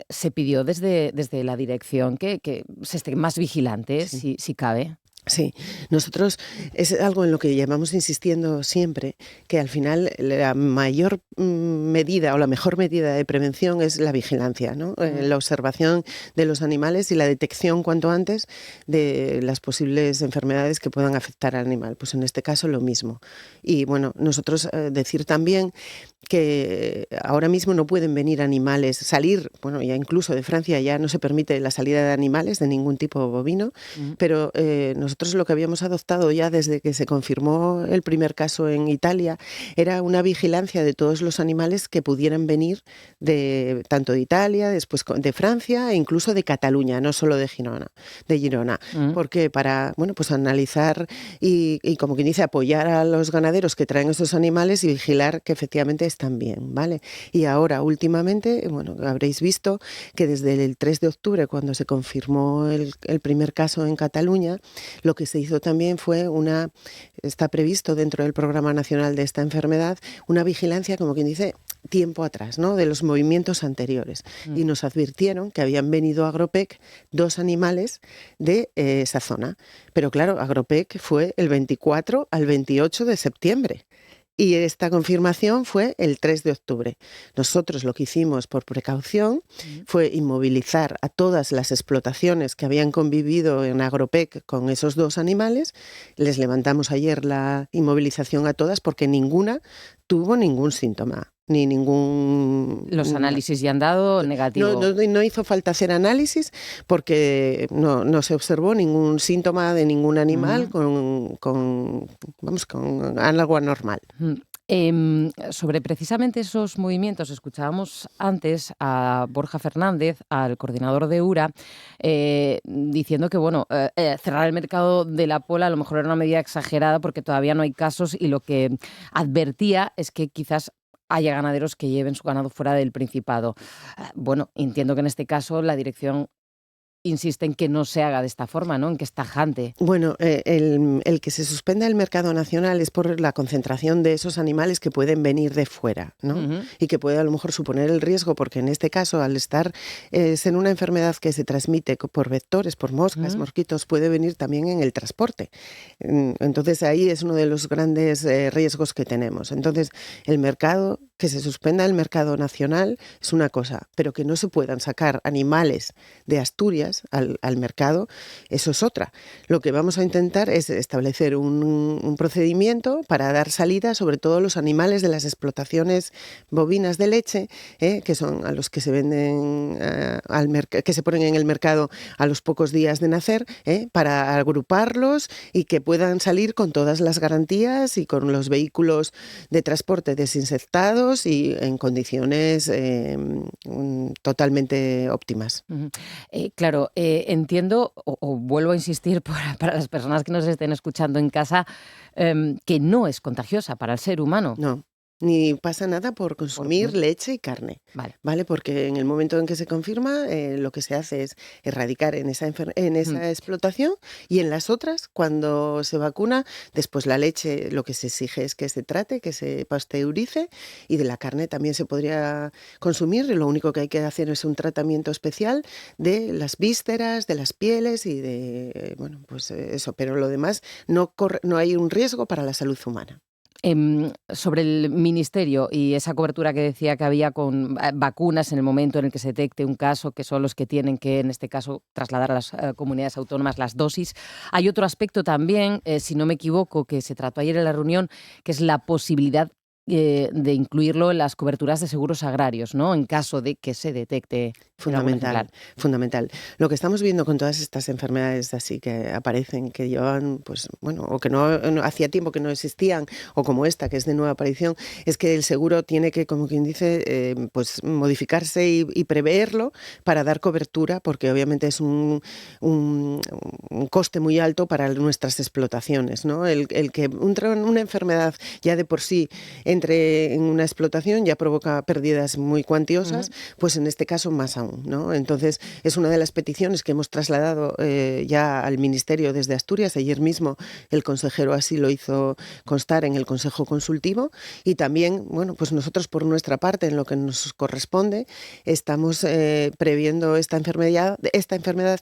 se pidió desde la dirección que se esté más vigilante, si cabe. Sí, nosotros es algo en lo que llevamos insistiendo siempre, que al final la mayor medida o la mejor medida de prevención es la vigilancia, ¿no? La observación de los animales y la detección cuanto antes de las posibles enfermedades que puedan afectar al animal. Pues en este caso lo mismo. Y bueno, nosotros decir también que ahora mismo no pueden venir animales, bueno, ya incluso de Francia ya no se permite la salida de animales de ningún tipo bovino, pero nosotros lo que habíamos adoptado ya desde que se confirmó el primer caso en Italia era una vigilancia de todos los animales que pudieran venir tanto de Italia, después de Francia e incluso de Cataluña, no solo de Girona, porque para, bueno, pues analizar y como quien dice, apoyar a los ganaderos que traen esos animales y vigilar que efectivamente están bien, ¿vale? Y ahora, últimamente, bueno, habréis visto que desde el 3 de octubre, cuando se confirmó el primer caso en Cataluña, lo que se hizo también fue está previsto dentro del Programa Nacional de esta enfermedad, una vigilancia, como quien dice, tiempo atrás, ¿no? De los movimientos anteriores. Y nos advirtieron que habían venido a Agropec 2 animales de esa zona. Pero claro, Agropec fue el 24 al 28 de septiembre. Y esta confirmación fue el 3 de octubre. Nosotros lo que hicimos por precaución fue inmovilizar a todas las explotaciones que habían convivido en Agropec con esos 2 animales. Les levantamos ayer la inmovilización a todas porque ninguna tuvo ningún síntoma. Ni ningún... Los análisis ya han dado negativo. No hizo falta hacer análisis porque no se observó ningún síntoma de ningún animal con algo anormal. Sobre precisamente esos movimientos, escuchábamos antes a Borja Fernández, al coordinador de URA, diciendo que cerrar el mercado de la pola a lo mejor era una medida exagerada porque todavía no hay casos y lo que advertía es que quizás haya ganaderos que lleven su ganado fuera del Principado. Bueno, entiendo que en este caso la dirección insiste en que no se haga de esta forma, ¿no? En que es tajante. Bueno, el que se suspenda el mercado nacional es por la concentración de esos animales que pueden venir de fuera, ¿no? Y que puede a lo mejor suponer el riesgo, porque en este caso, al estar en una enfermedad que se transmite por vectores, por moscas, mosquitos, puede venir también en el transporte. Entonces ahí es uno de los grandes riesgos que tenemos. Entonces, que se suspenda el mercado nacional es una cosa, pero que no se puedan sacar animales de Asturias salidas al mercado, eso es otra. Lo que vamos a intentar es establecer un procedimiento para dar salida sobre todo a los animales de las explotaciones bovinas de leche, que son a los que se venden que se ponen en el mercado a los pocos días de nacer, para agruparlos y que puedan salir con todas las garantías y con los vehículos de transporte desinfectados y en condiciones totalmente óptimas. Claro, entiendo, o vuelvo a insistir para las personas que nos estén escuchando en casa, que no es contagiosa para el ser humano. No. Ni pasa nada por consumir leche y carne, ¿vale? Porque en el momento en que se confirma, lo que se hace es erradicar en esa explotación, y en las otras, cuando se vacuna, después la leche lo que se exige es que se trate, que se pasteurice, y de la carne también se podría consumir, y lo único que hay que hacer es un tratamiento especial de las vísceras, de las pieles y de, bueno, pues eso, pero lo demás no hay un riesgo para la salud humana. Sobre el Ministerio y esa cobertura que decía que había con vacunas en el momento en el que se detecte un caso, que son los que tienen que, en este caso, trasladar a las comunidades autónomas las dosis. Hay otro aspecto también, si no me equivoco, que se trató ayer en la reunión, que es la posibilidad de incluirlo en las coberturas de seguros agrarios, ¿no? En caso de que se detecte. Fundamental. Lo que estamos viendo con todas estas enfermedades así que aparecen, que llevan, pues bueno, o que no hacía tiempo que no existían, o como esta, que es de nueva aparición, es que el seguro tiene que, como quien dice, pues modificarse y preverlo para dar cobertura, porque obviamente es un coste muy alto para nuestras explotaciones, ¿no? El que una enfermedad ya de por sí entre en una explotación ya provoca pérdidas muy cuantiosas, pues en este caso más aún, ¿no? Entonces es una de las peticiones que hemos trasladado ya al Ministerio desde Asturias. Ayer mismo el consejero así lo hizo constar en el Consejo Consultivo, y también, bueno, pues nosotros por nuestra parte, en lo que nos corresponde, estamos previendo esta enfermedad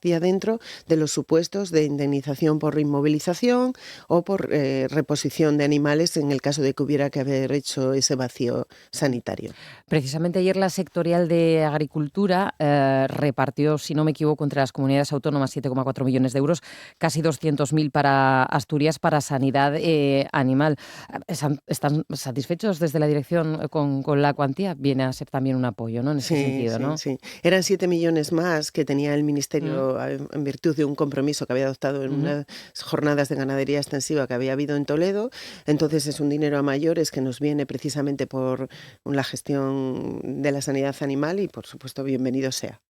ya dentro de los supuestos de indemnización por inmovilización o por reposición de animales en el caso de que hubiera que haber hecho ese vacío sanitario. Precisamente ayer la sectorial de Agricultura repartió, si no me equivoco, entre las comunidades autónomas 7,4 millones de euros, casi 200.000 para Asturias para sanidad animal. ¿Están satisfechos desde la dirección con la cuantía? Viene a ser también un apoyo, ¿no? En ese sentido, ¿no? Sí. Eran 7 millones más que tenía el Ministerio en virtud de un compromiso que había adoptado en unas jornadas de ganadería extensiva que había habido en Toledo. Entonces es un dinero a mayores que nos viene precisamente por la gestión de la sanidad animal y, por supuesto, bienvenido sea.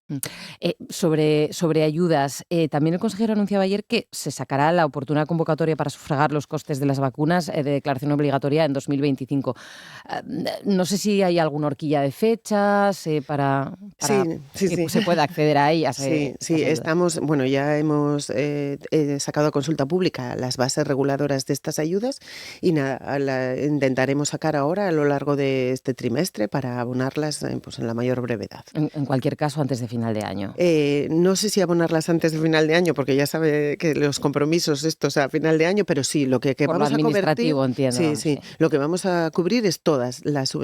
Sobre ayudas, también el consejero anunciaba ayer que se sacará la oportuna convocatoria para sufragar los costes de las vacunas de declaración obligatoria en 2025. No sé si hay alguna horquilla de fechas para que se pueda acceder a ellas. Estamos, bueno, ya hemos sacado a consulta pública las bases reguladoras de estas ayudas y nada, intentaremos sacar ahora a lo largo de este trimestre para abonarlas pues en la mayor brevedad. En cualquier caso, antes de final de año. No sé si abonarlas antes de final de año, porque ya sabe que los compromisos estos a final de año, pero sí, lo que vamos a convertir, entiendo. Sí, lo que vamos a cubrir es todas las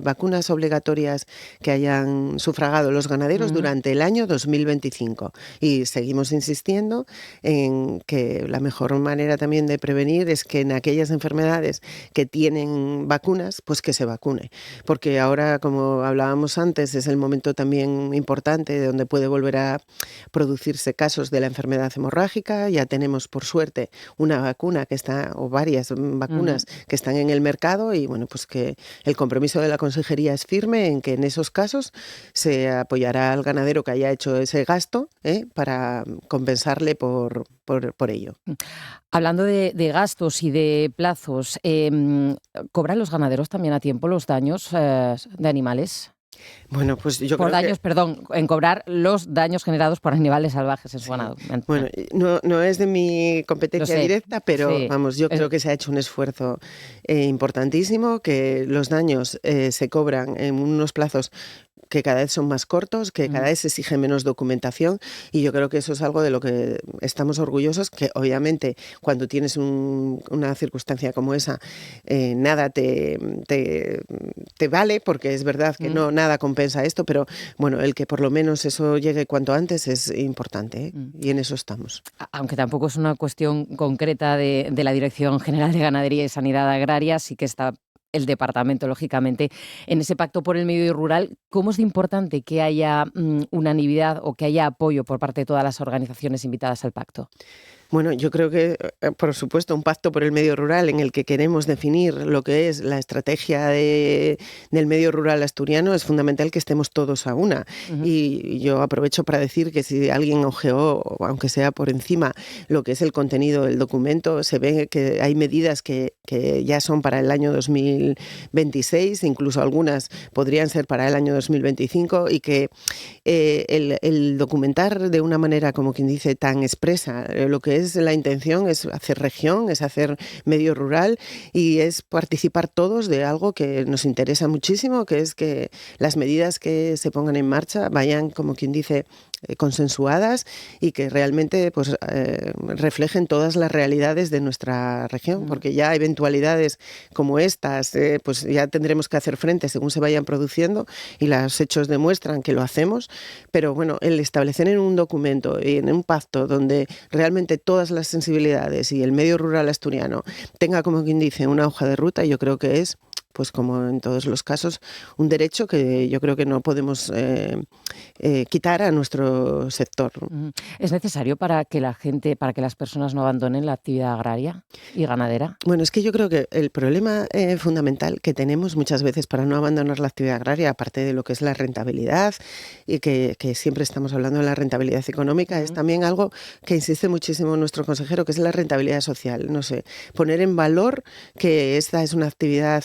vacunas obligatorias que hayan sufragado los ganaderos durante el año 2025. Y seguimos insistiendo en que la mejor manera también de prevenir es que en aquellas enfermedades que tienen vacunas, pues que se vacune. Porque ahora, como hablábamos antes, es el momento también importante de donde puede volver a producirse casos de la enfermedad hemorrágica. Ya tenemos, por suerte, una vacuna que está, o varias vacunas que están en el mercado, y bueno, pues que el compromiso de la Consejería es firme en que en esos casos se apoyará al ganadero que haya hecho ese gasto para compensarle por ello. Hablando de gastos y de plazos, ¿cobran los ganaderos también a tiempo los daños de animales? Bueno, pues yo por creo daños, en cobrar los daños generados por animales salvajes en su ganado. Bueno, no es de mi competencia directa, pero vamos, yo creo que se ha hecho un esfuerzo importantísimo, que los daños se cobran en unos plazos que cada vez son más cortos, que cada vez se exige menos documentación, y yo creo que eso es algo de lo que estamos orgullosos, que obviamente cuando tienes una circunstancia como esa, nada te vale, porque es verdad que no nada compensa esto, pero bueno, el que por lo menos eso llegue cuanto antes es importante, ¿eh? Y en eso estamos. Aunque tampoco es una cuestión concreta de la Dirección General de Ganadería y Sanidad Agraria, sí que está el departamento, lógicamente, en ese pacto por el medio rural. ¿Cómo es de importante que haya unanimidad o que haya apoyo por parte de todas las organizaciones invitadas al pacto? Bueno, yo creo que, por supuesto, un pacto por el medio rural en el que queremos definir lo que es la estrategia del medio rural asturiano, es fundamental que estemos todos a una. Y yo aprovecho para decir que si alguien ojeó, aunque sea por encima, lo que es el contenido del documento, se ve que hay medidas que ya son para el año 2026, incluso algunas podrían ser para el año 2025, y que el documentar de una manera, como quien dice, tan expresa lo que es la intención, es hacer región, es hacer medio rural, y es participar todos de algo que nos interesa muchísimo, que es que las medidas que se pongan en marcha vayan, como quien dice, consensuadas, y que realmente pues reflejen todas las realidades de nuestra región, porque ya eventualidades como estas pues ya tendremos que hacer frente según se vayan produciendo, y los hechos demuestran que lo hacemos. Pero bueno, el establecer en un documento y en un pacto donde realmente todas las sensibilidades y el medio rural asturiano tenga, como quien dice, una hoja de ruta, yo creo que es, pues como en todos los casos, un derecho que yo creo que no podemos quitar a nuestro sector. ¿Es necesario para que las personas no abandonen la actividad agraria y ganadera? Bueno, es que yo creo que el problema fundamental que tenemos muchas veces para no abandonar la actividad agraria, aparte de lo que es la rentabilidad, y que siempre estamos hablando de la rentabilidad económica, es también algo que insiste muchísimo nuestro consejero, que es la rentabilidad social. No sé, poner en valor que esta es una actividad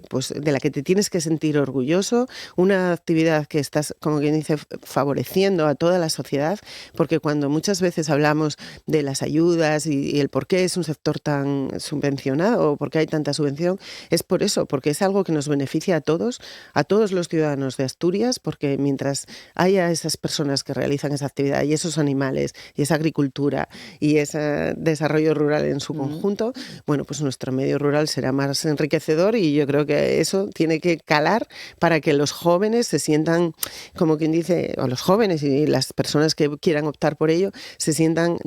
pues de la que te tienes que sentir orgulloso, una actividad que estás, como quien dice, favoreciendo a toda la sociedad, porque cuando muchas veces hablamos de las ayudas y el por qué es un sector tan subvencionado o por qué hay tanta subvención, es por eso, porque es algo que nos beneficia a todos los ciudadanos de Asturias, porque mientras haya esas personas que realizan esa actividad y esos animales y esa agricultura y ese desarrollo rural en su conjunto, bueno, pues nuestro medio rural será más enriquecedor, y yo creo que eso tiene que calar para que los jóvenes se sientan, como quien dice, o los jóvenes y las personas que quieran optar por ello, se sientan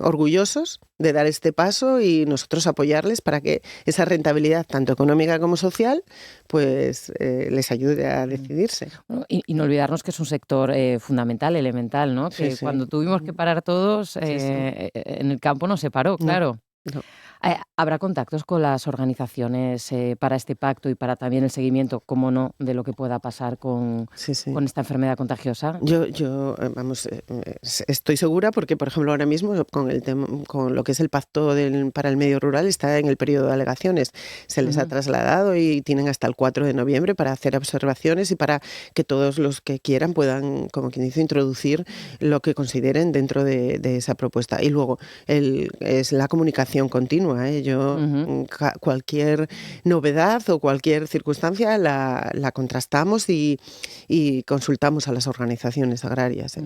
orgullosos de dar este paso, y nosotros apoyarles para que esa rentabilidad, tanto económica como social, pues les ayude a decidirse. Y no olvidarnos que es un sector fundamental, elemental, ¿no? Que cuando tuvimos que parar todos, en el campo no se paró, claro. No. ¿Habrá contactos con las organizaciones para este pacto y para también el seguimiento, cómo no, de lo que pueda pasar con esta enfermedad contagiosa? Yo vamos, estoy segura, porque por ejemplo ahora mismo con lo que es el pacto para el medio rural está en el periodo de alegaciones. Se les ha trasladado y tienen hasta el 4 de noviembre para hacer observaciones y para que todos los que quieran puedan, como quien dice, introducir lo que consideren dentro de esa propuesta. Y luego es la comunicación continua. Yo cualquier novedad o cualquier circunstancia la contrastamos y consultamos a las organizaciones agrarias.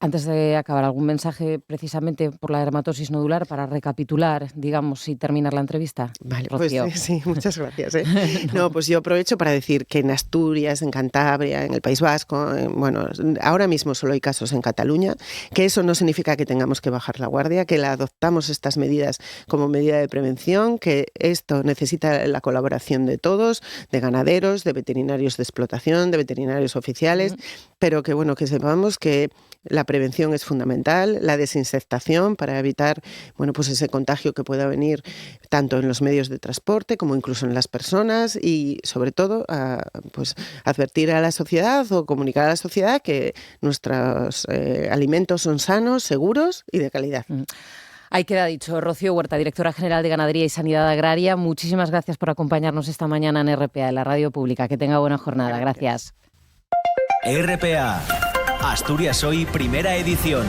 Antes de acabar, ¿algún mensaje precisamente por la dermatosis nodular para recapitular, digamos, y terminar la entrevista? Vale, Rocío. Pues sí, muchas gracias. No, pues yo aprovecho para decir que en Asturias, en Cantabria, en el País Vasco, bueno, ahora mismo solo hay casos en Cataluña, que eso no significa que tengamos que bajar la guardia, que adoptamos estas medidas como medida de prevención, que esto necesita la colaboración de todos, de ganaderos, de veterinarios de explotación, de veterinarios oficiales, pero que bueno, que sepamos que la prevención es fundamental, la desinsectación para evitar, bueno, pues ese contagio que pueda venir tanto en los medios de transporte como incluso en las personas, y sobre todo pues advertir a la sociedad o comunicar a la sociedad que nuestros alimentos son sanos, seguros y de calidad. Ahí queda dicho. Rocío Huerta, directora general de Ganadería y Sanidad Agraria, muchísimas gracias por acompañarnos esta mañana en RPA, en la radio pública. Que tenga buena jornada. Gracias. RPA, Asturias Hoy, primera edición.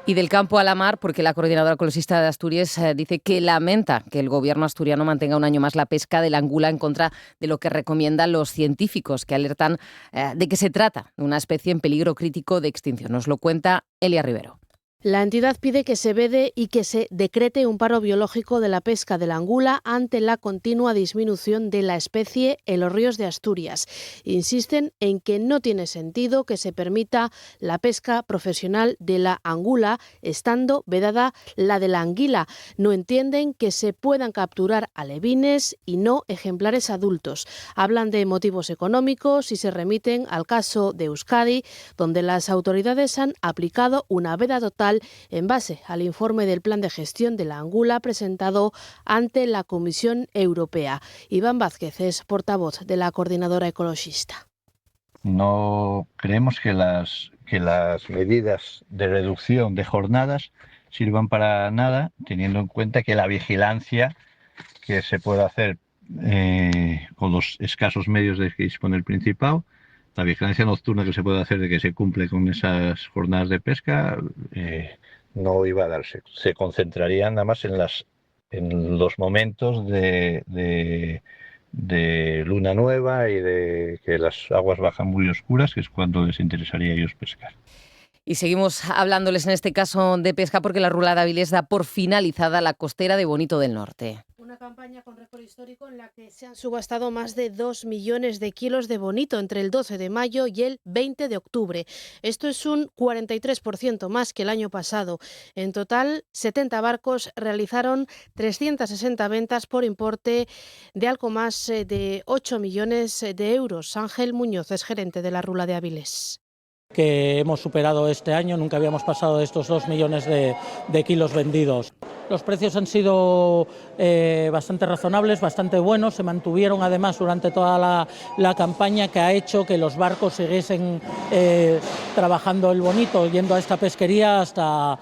Y del campo a la mar, porque la coordinadora ecologista de Asturias dice que lamenta que el gobierno asturiano mantenga un año más la pesca de la angula en contra de lo que recomiendan los científicos, que alertan de que se trata de una especie en peligro crítico de extinción. Nos lo cuenta Elia Rivero. La entidad pide que se vede y que se decrete un paro biológico de la pesca de la angula ante la continua disminución de la especie en los ríos de Asturias. Insisten en que no tiene sentido que se permita la pesca profesional de la angula, estando vedada la de la anguila. No entienden que se puedan capturar alevines y no ejemplares adultos. Hablan de motivos económicos y se remiten al caso de Euskadi, donde las autoridades han aplicado una veda total en base al informe del plan de gestión de la angula presentado ante la Comisión Europea. Iván Vázquez es portavoz de la coordinadora ecologista. No creemos que las medidas de reducción de jornadas sirvan para nada, teniendo en cuenta que la vigilancia que se puede hacer con los escasos medios de que dispone el Principado, la vigilancia nocturna que se puede hacer de que se cumple con esas jornadas de pesca no iba a darse. Se concentrarían nada más en los momentos de luna nueva y de que las aguas bajan muy oscuras, que es cuando les interesaría a ellos pescar. Y seguimos hablándoles en este caso de pesca porque la Rula de Avilés da por finalizada la costera de Bonito del Norte. Una campaña con récord histórico en la que se han subastado más de 2 millones de kilos de bonito entre el 12 de mayo y el 20 de octubre. Esto es un 43% más que el año pasado. En total, 70 barcos realizaron 360 ventas por importe de algo más de 8 millones de euros. Ángel Muñoz es gerente de la Rula de Avilés. Que hemos superado este año, nunca habíamos pasado de estos 2 millones de kilos vendidos. Los precios han sido bastante razonables, bastante buenos, se mantuvieron además durante toda la campaña, que ha hecho que los barcos siguiesen trabajando el bonito, yendo a esta pesquería hasta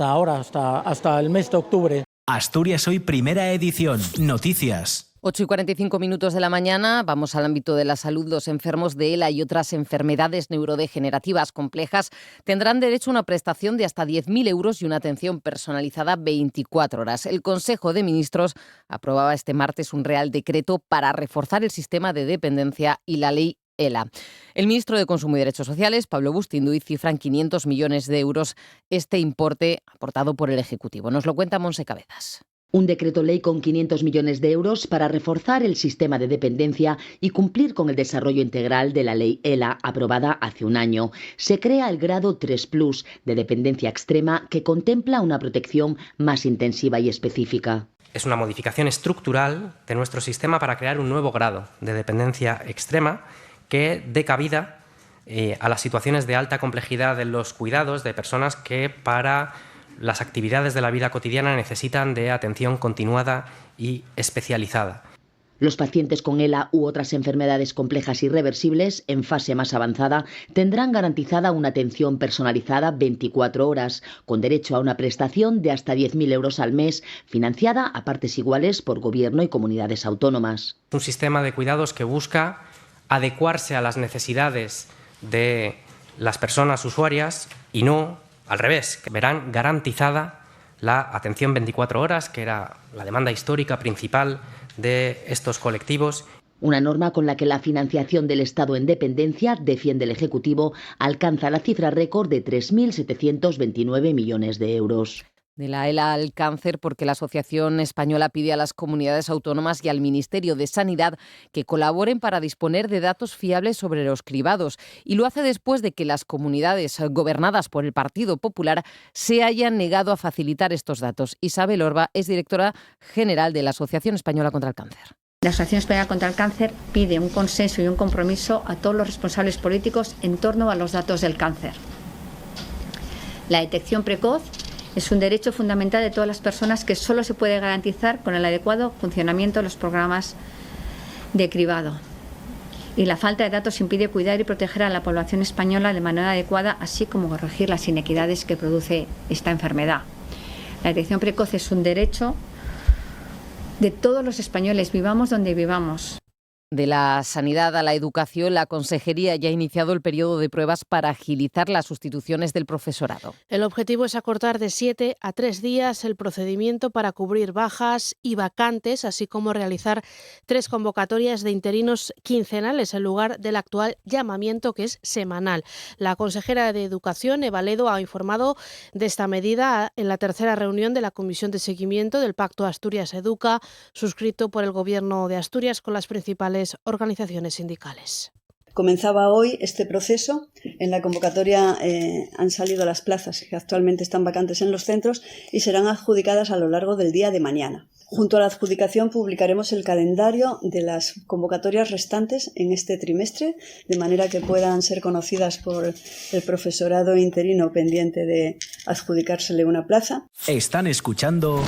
ahora, hasta el mes de octubre. Asturias Hoy, primera edición. Noticias. 8:45 de la mañana, vamos al ámbito de la salud. Los enfermos de ELA y otras enfermedades neurodegenerativas complejas tendrán derecho a una prestación de hasta 10.000 euros y una atención personalizada 24 horas. El Consejo de Ministros aprobaba este martes un Real Decreto para reforzar el sistema de dependencia y la ley ELA. El ministro de Consumo y Derechos Sociales, Pablo Bustinduy, cifra en 500 millones de euros este importe aportado por el Ejecutivo. Nos lo cuenta Monse Cabezas. Un decreto ley con 500 millones de euros para reforzar el sistema de dependencia y cumplir con el desarrollo integral de la ley ELA aprobada hace un año. Se crea el grado 3+ de dependencia extrema que contempla una protección más intensiva y específica. Es una modificación estructural de nuestro sistema para crear un nuevo grado de dependencia extrema que dé cabida a las situaciones de alta complejidad en los cuidados de personas que para las actividades de la vida cotidiana necesitan de atención continuada y especializada. Los pacientes con ELA u otras enfermedades complejas irreversibles en fase más avanzada tendrán garantizada una atención personalizada 24 horas, con derecho a una prestación de hasta 10.000 euros al mes, financiada a partes iguales por Gobierno y comunidades autónomas. Un sistema de cuidados que busca adecuarse a las necesidades de las personas usuarias y no al revés, que verán garantizada la atención 24 horas, que era la demanda histórica principal de estos colectivos. Una norma con la que la financiación del Estado en dependencia, defiende el Ejecutivo, alcanza la cifra récord de 3.729 millones de euros. De la ELA al cáncer, porque la Asociación Española pide a las comunidades autónomas y al Ministerio de Sanidad que colaboren para disponer de datos fiables sobre los cribados. Y lo hace después de que las comunidades gobernadas por el Partido Popular se hayan negado a facilitar estos datos. Isabel Orba es directora general de la Asociación Española contra el Cáncer. La Asociación Española contra el Cáncer pide un consenso y un compromiso a todos los responsables políticos en torno a los datos del cáncer. La detección precoz es un derecho fundamental de todas las personas que solo se puede garantizar con el adecuado funcionamiento de los programas de cribado. Y la falta de datos impide cuidar y proteger a la población española de manera adecuada, así como corregir las inequidades que produce esta enfermedad. La detección precoz es un derecho de todos los españoles, vivamos donde vivamos. De la sanidad a la educación, la Consejería ya ha iniciado el periodo de pruebas para agilizar las sustituciones del profesorado. El objetivo es acortar de 7 a 3 días el procedimiento para cubrir bajas y vacantes, así como realizar 3 convocatorias de interinos quincenales en lugar del actual llamamiento, que es semanal. La consejera de Educación, Eva Ledo, ha informado de esta medida en la tercera reunión de la Comisión de Seguimiento del Pacto Asturias Educa, suscrito por el Gobierno de Asturias con las principales organizaciones sindicales. Comenzaba hoy este proceso. En la convocatoria han salido las plazas que actualmente están vacantes en los centros y serán adjudicadas a lo largo del día de mañana. Junto a la adjudicación publicaremos el calendario de las convocatorias restantes en este trimestre, de manera que puedan ser conocidas por el profesorado interino pendiente de adjudicársele una plaza. Están escuchando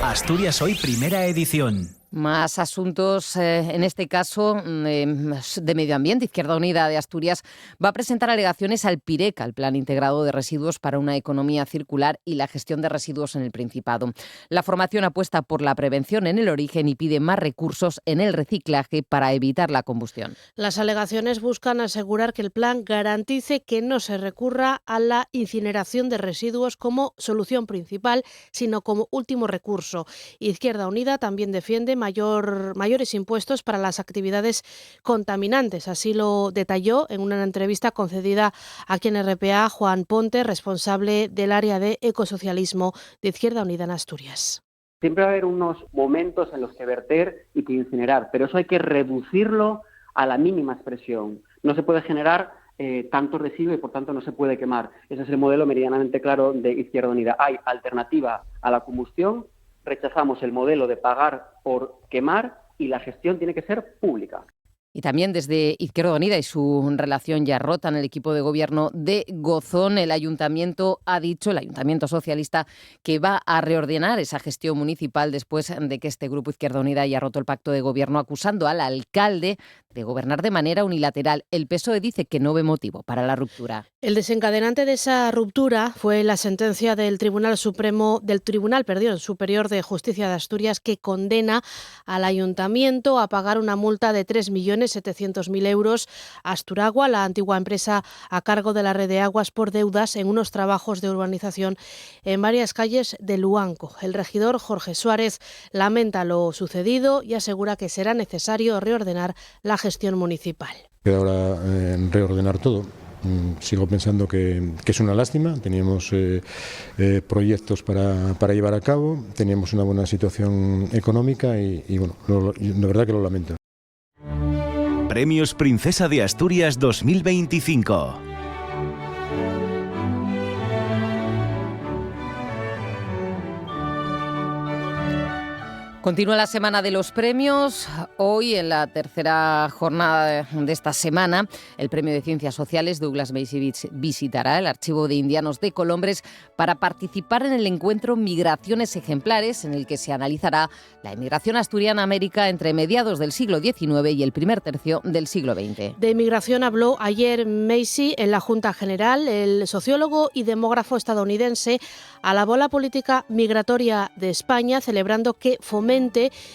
Asturias Hoy, primera edición. Más asuntos, en este caso de medio ambiente. Izquierda Unida de Asturias va a presentar alegaciones al PIREC, al Plan Integrado de Residuos para una Economía Circular y la Gestión de Residuos en el Principado. La formación apuesta por la prevención en el origen y pide más recursos en el reciclaje para evitar la combustión. Las alegaciones buscan asegurar que el plan garantice que no se recurra a la incineración de residuos como solución principal, sino como último recurso. Izquierda Unida también defiende mayores impuestos para las actividades contaminantes. Así lo detalló en una entrevista concedida aquí en RPA Juan Ponte, responsable del área de ecosocialismo de Izquierda Unida en Asturias. Siempre va a haber unos momentos en los que verter y que incinerar, pero eso hay que reducirlo a la mínima expresión. No se puede generar tanto residuo y por tanto no se puede quemar. Ese es el modelo meridianamente claro de Izquierda Unida. Hay alternativa a la combustión. Rechazamos el modelo de pagar por quemar y la gestión tiene que ser pública. Y también desde Izquierda Unida y su relación ya rota en el equipo de gobierno de Gozón, el Ayuntamiento ha dicho, el Ayuntamiento Socialista, que va a reordenar esa gestión municipal después de que este grupo Izquierda Unida haya roto el pacto de gobierno, acusando al alcalde de gobernar de manera unilateral. El PSOE dice que no ve motivo para la ruptura. El desencadenante de esa ruptura fue la sentencia del Tribunal Superior de Justicia de Asturias, que condena al Ayuntamiento a pagar una multa de 3.700.000 euros a Asturagua, la antigua empresa a cargo de la red de aguas, por deudas en unos trabajos de urbanización en varias calles de Luanco. El regidor Jorge Suárez lamenta lo sucedido y asegura que será necesario reordenar la gestión municipal. Queda ahora reordenar todo. Sigo pensando que es una lástima. Teníamos proyectos para llevar a cabo, teníamos una buena situación económica y bueno, de verdad que lo lamento. Premios Princesa de Asturias 2025. Continúa la semana de los premios. Hoy, en la tercera jornada de esta semana, el Premio de Ciencias Sociales Douglas Massey visitará el Archivo de Indianos de Colombres para participar en el encuentro Migraciones Ejemplares, en el que se analizará la emigración asturiana a América entre mediados del siglo XIX y el primer tercio del siglo XX. De inmigración habló ayer Massey en la Junta General. El sociólogo y demógrafo estadounidense alabó la política migratoria de España, celebrando que fomente,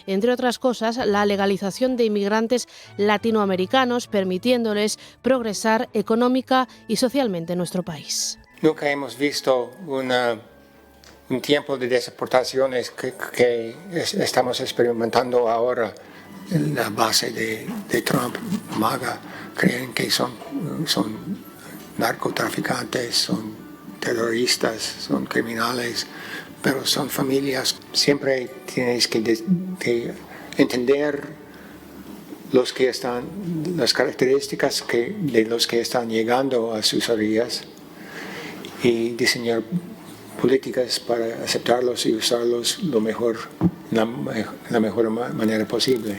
entre otras cosas, la legalización de inmigrantes latinoamericanos, permitiéndoles progresar económica y socialmente en nuestro país. Nunca hemos visto un tiempo de deportaciones que estamos experimentando ahora. En la base de Trump, MAGA, creen que son narcotraficantes, son terroristas, son criminales, pero son familias. Siempre tienes que entender las características de los que están llegando a sus orillas y diseñar políticas para aceptarlos y usarlos la mejor manera posible.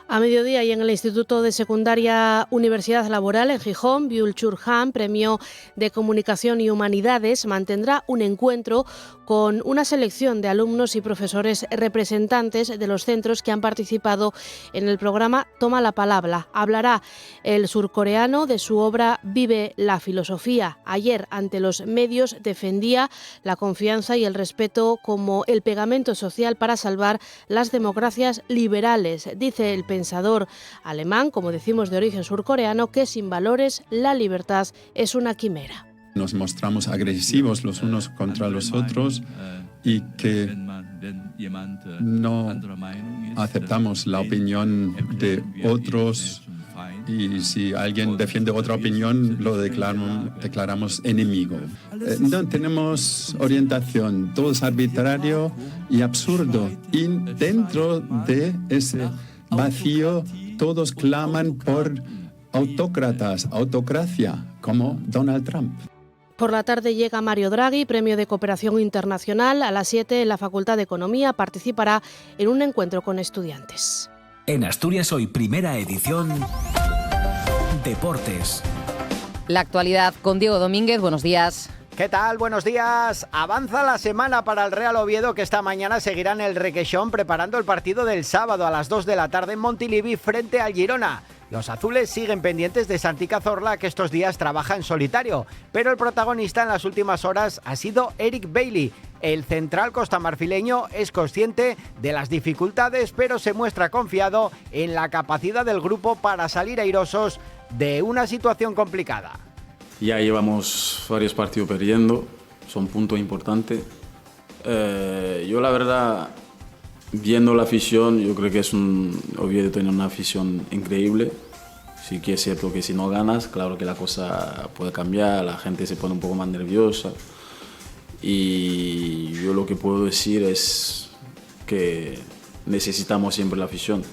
A mediodía, y en el Instituto de Secundaria Universidad Laboral en Gijón, Byul-Chur-Han, Premio de Comunicación y Humanidades, mantendrá un encuentro con una selección de alumnos y profesores representantes de los centros que han participado en el programa Toma la Palabra. Hablará el surcoreano de su obra Vive la filosofía. Ayer, ante los medios, defendía la confianza y el respeto como el pegamento social para salvar las democracias liberales. Dice el pensador pensador alemán, como decimos de origen surcoreano, que sin valores la libertad es una quimera. Nos mostramos agresivos los unos contra los otros y que no aceptamos la opinión de otros, y si alguien defiende otra opinión lo declaramos enemigo. No tenemos orientación, todo es arbitrario y absurdo, y dentro de ese vacío todos claman por autócratas, autocracia, como Donald Trump. Por la tarde llega Mario Draghi, Premio de Cooperación Internacional. A las 7 en la Facultad de Economía participará en un encuentro con estudiantes. En Asturias Hoy, primera edición, Deportes. La actualidad con Diego Domínguez. Buenos días. ¿Qué tal? Buenos días. Avanza la semana para el Real Oviedo, que esta mañana seguirá en el Requeixón preparando el partido del sábado a las 2 de la tarde en Montilivi frente al Girona. Los azules siguen pendientes de Santi Cazorla, que estos días trabaja en solitario, pero el protagonista en las últimas horas ha sido Eric Bailly. El central costamarfileño es consciente de las dificultades, pero se muestra confiado en la capacidad del grupo para salir airosos de una situación complicada. Ya llevamos varios partidos perdiendo, son puntos importantes. Yo la verdad, viendo la afición, yo creo que es Oviedo tiene una afición increíble. Sí que es cierto que si no ganas, claro que la cosa puede cambiar, la gente se pone un poco más nerviosa. Y yo lo que puedo decir es que necesitamos siempre la afición,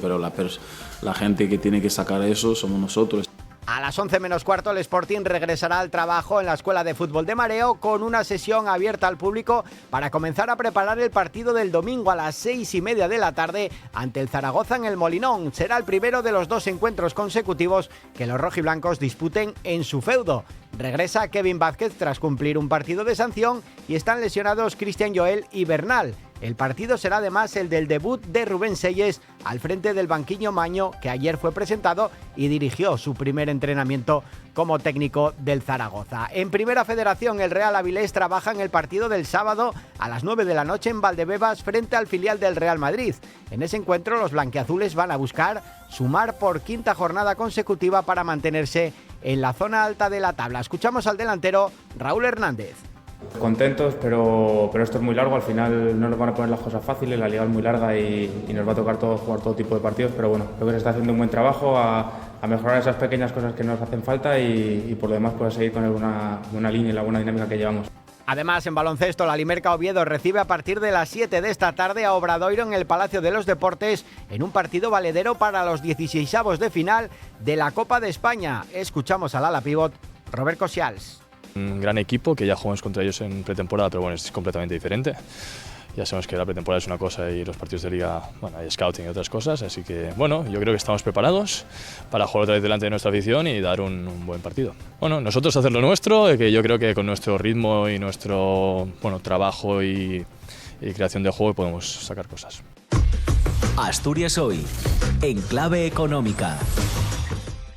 pero la gente que tiene que sacar eso somos nosotros. A las 11 menos cuarto el Sporting regresará al trabajo en la Escuela de Fútbol de Mareo con una sesión abierta al público para comenzar a preparar el partido del domingo a las 6:30 de la tarde ante el Zaragoza en el Molinón. Será el primero de los 2 encuentros consecutivos que los rojiblancos disputen en su feudo. Regresa Kevin Vázquez tras cumplir un partido de sanción y están lesionados Cristian Joel y Bernal. El partido será además el del debut de Rubén Selles al frente del banquillo maño, que ayer fue presentado y dirigió su primer entrenamiento como técnico del Zaragoza. En Primera Federación, el Real Avilés trabaja en el partido del sábado a las 9 de la noche en Valdebebas frente al filial del Real Madrid. En ese encuentro los blanquiazules van a buscar sumar por 5ª jornada consecutiva para mantenerse en la zona alta de la tabla. Escuchamos al delantero Raúl Hernández. Contentos, pero esto es muy largo, al final no nos van a poner las cosas fáciles, la liga es muy larga y nos va a tocar jugar todo tipo de partidos, pero bueno, creo que se está haciendo un buen trabajo a mejorar esas pequeñas cosas que nos hacen falta y por lo demás pues seguir con una línea y la buena dinámica que llevamos. Además, en baloncesto, la Limerca Oviedo recibe a partir de las 7 de esta tarde a Obradoiro en el Palacio de los Deportes en un partido valedero para los 16avos de final de la Copa de España. Escuchamos al ala pívot Robert Cosials. Un gran equipo que ya jugamos contra ellos en pretemporada, pero bueno, es completamente diferente. Ya sabemos que la pretemporada es una cosa y los partidos de liga, bueno, hay scouting y otras cosas, así que bueno, yo creo que estamos preparados para jugar otra vez delante de nuestra afición y dar un buen partido. Bueno, nosotros hacer lo nuestro, que yo creo que con nuestro ritmo y nuestro trabajo y creación de juego podemos sacar cosas. Asturias Hoy, en clave económica.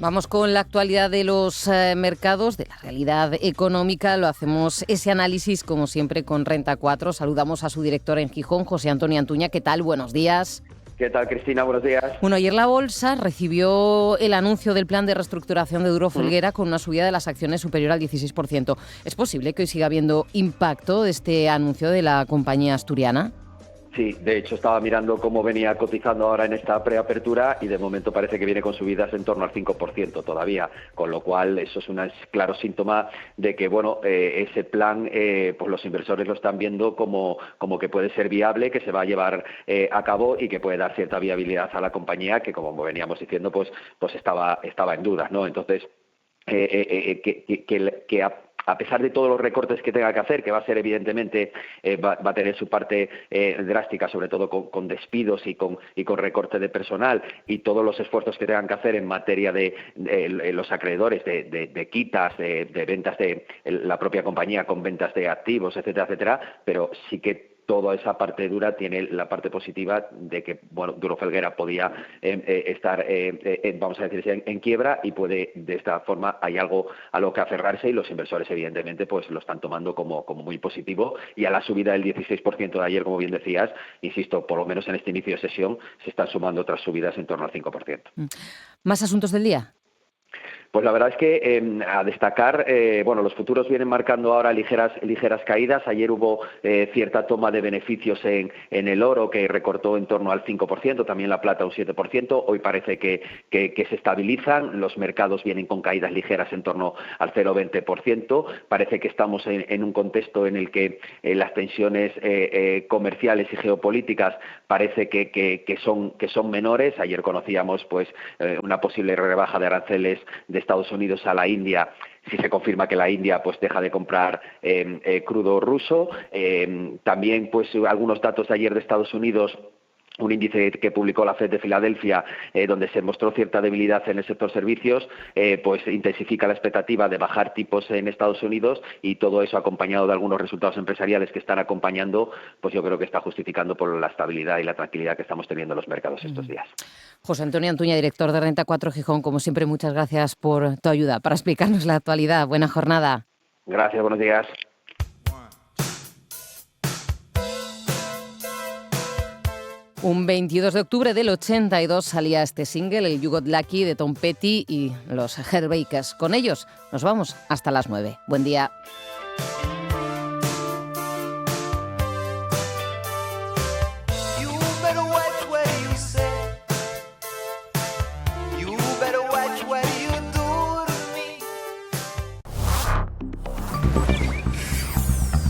Vamos con la actualidad de los mercados, de la realidad económica. Lo hacemos ese análisis, como siempre, con Renta 4. Saludamos a su director en Gijón, José Antonio Antuña. ¿Qué tal? Buenos días. ¿Qué tal, Cristina? Buenos días. Bueno, ayer la Bolsa recibió el anuncio del plan de reestructuración de Duro Felguera con una subida de las acciones superior al 16%. ¿Es posible que hoy siga habiendo impacto de este anuncio de la compañía asturiana? Sí, de hecho estaba mirando cómo venía cotizando ahora en esta preapertura y de momento parece que viene con subidas en torno al 5% todavía, con lo cual eso es un claro síntoma de que ese plan pues los inversores lo están viendo como que puede ser viable, que se va a llevar a cabo y que puede dar cierta viabilidad a la compañía que, como veníamos diciendo, pues estaba en dudas, ¿no? Entonces a pesar de todos los recortes que tenga que hacer, que va a ser evidentemente, va a tener su parte drástica, sobre todo con despidos y con recorte de personal, y todos los esfuerzos que tengan que hacer en materia de los acreedores, de quitas, de ventas de la propia compañía con ventas de activos, etcétera, etcétera, pero sí que toda esa parte dura tiene la parte positiva de que, bueno, Duro Felguera podía estar, vamos a decir, en quiebra, y puede, de esta forma, hay algo a lo que aferrarse, y los inversores, evidentemente, pues lo están tomando como muy positivo. Y a la subida del 16% de ayer, como bien decías, insisto, por lo menos en este inicio de sesión, se están sumando otras subidas en torno al 5%. ¿Más asuntos del día? Pues la verdad es que a destacar, bueno, los futuros vienen marcando ahora ligeras caídas. Ayer hubo cierta toma de beneficios en el oro, que recortó en torno al 5%, también la plata un 7%. Hoy parece que se estabilizan. Los mercados vienen con caídas ligeras en torno al 0,20%. Parece que estamos en un contexto en el que las tensiones comerciales y geopolíticas parece que son menores. Ayer conocíamos pues una posible rebaja de aranceles de Estados Unidos a la India, si se confirma que la India pues deja de comprar crudo ruso. También pues algunos datos de ayer de Estados Unidos, un índice que publicó la FED de Filadelfia, donde se mostró cierta debilidad en el sector servicios, pues intensifica la expectativa de bajar tipos en Estados Unidos, y todo eso acompañado de algunos resultados empresariales que están acompañando, pues yo creo que está justificando por la estabilidad y la tranquilidad que estamos teniendo en los mercados estos días. José Antonio Antuña, director de Renta 4 Gijón, como siempre, muchas gracias por tu ayuda para explicarnos la actualidad. Buena jornada. Gracias, buenos días. Un 22 de octubre del 82 salía este single, el You Got Lucky, de Tom Petty y los Heartbreakers. Con ellos nos vamos hasta las 9. Buen día.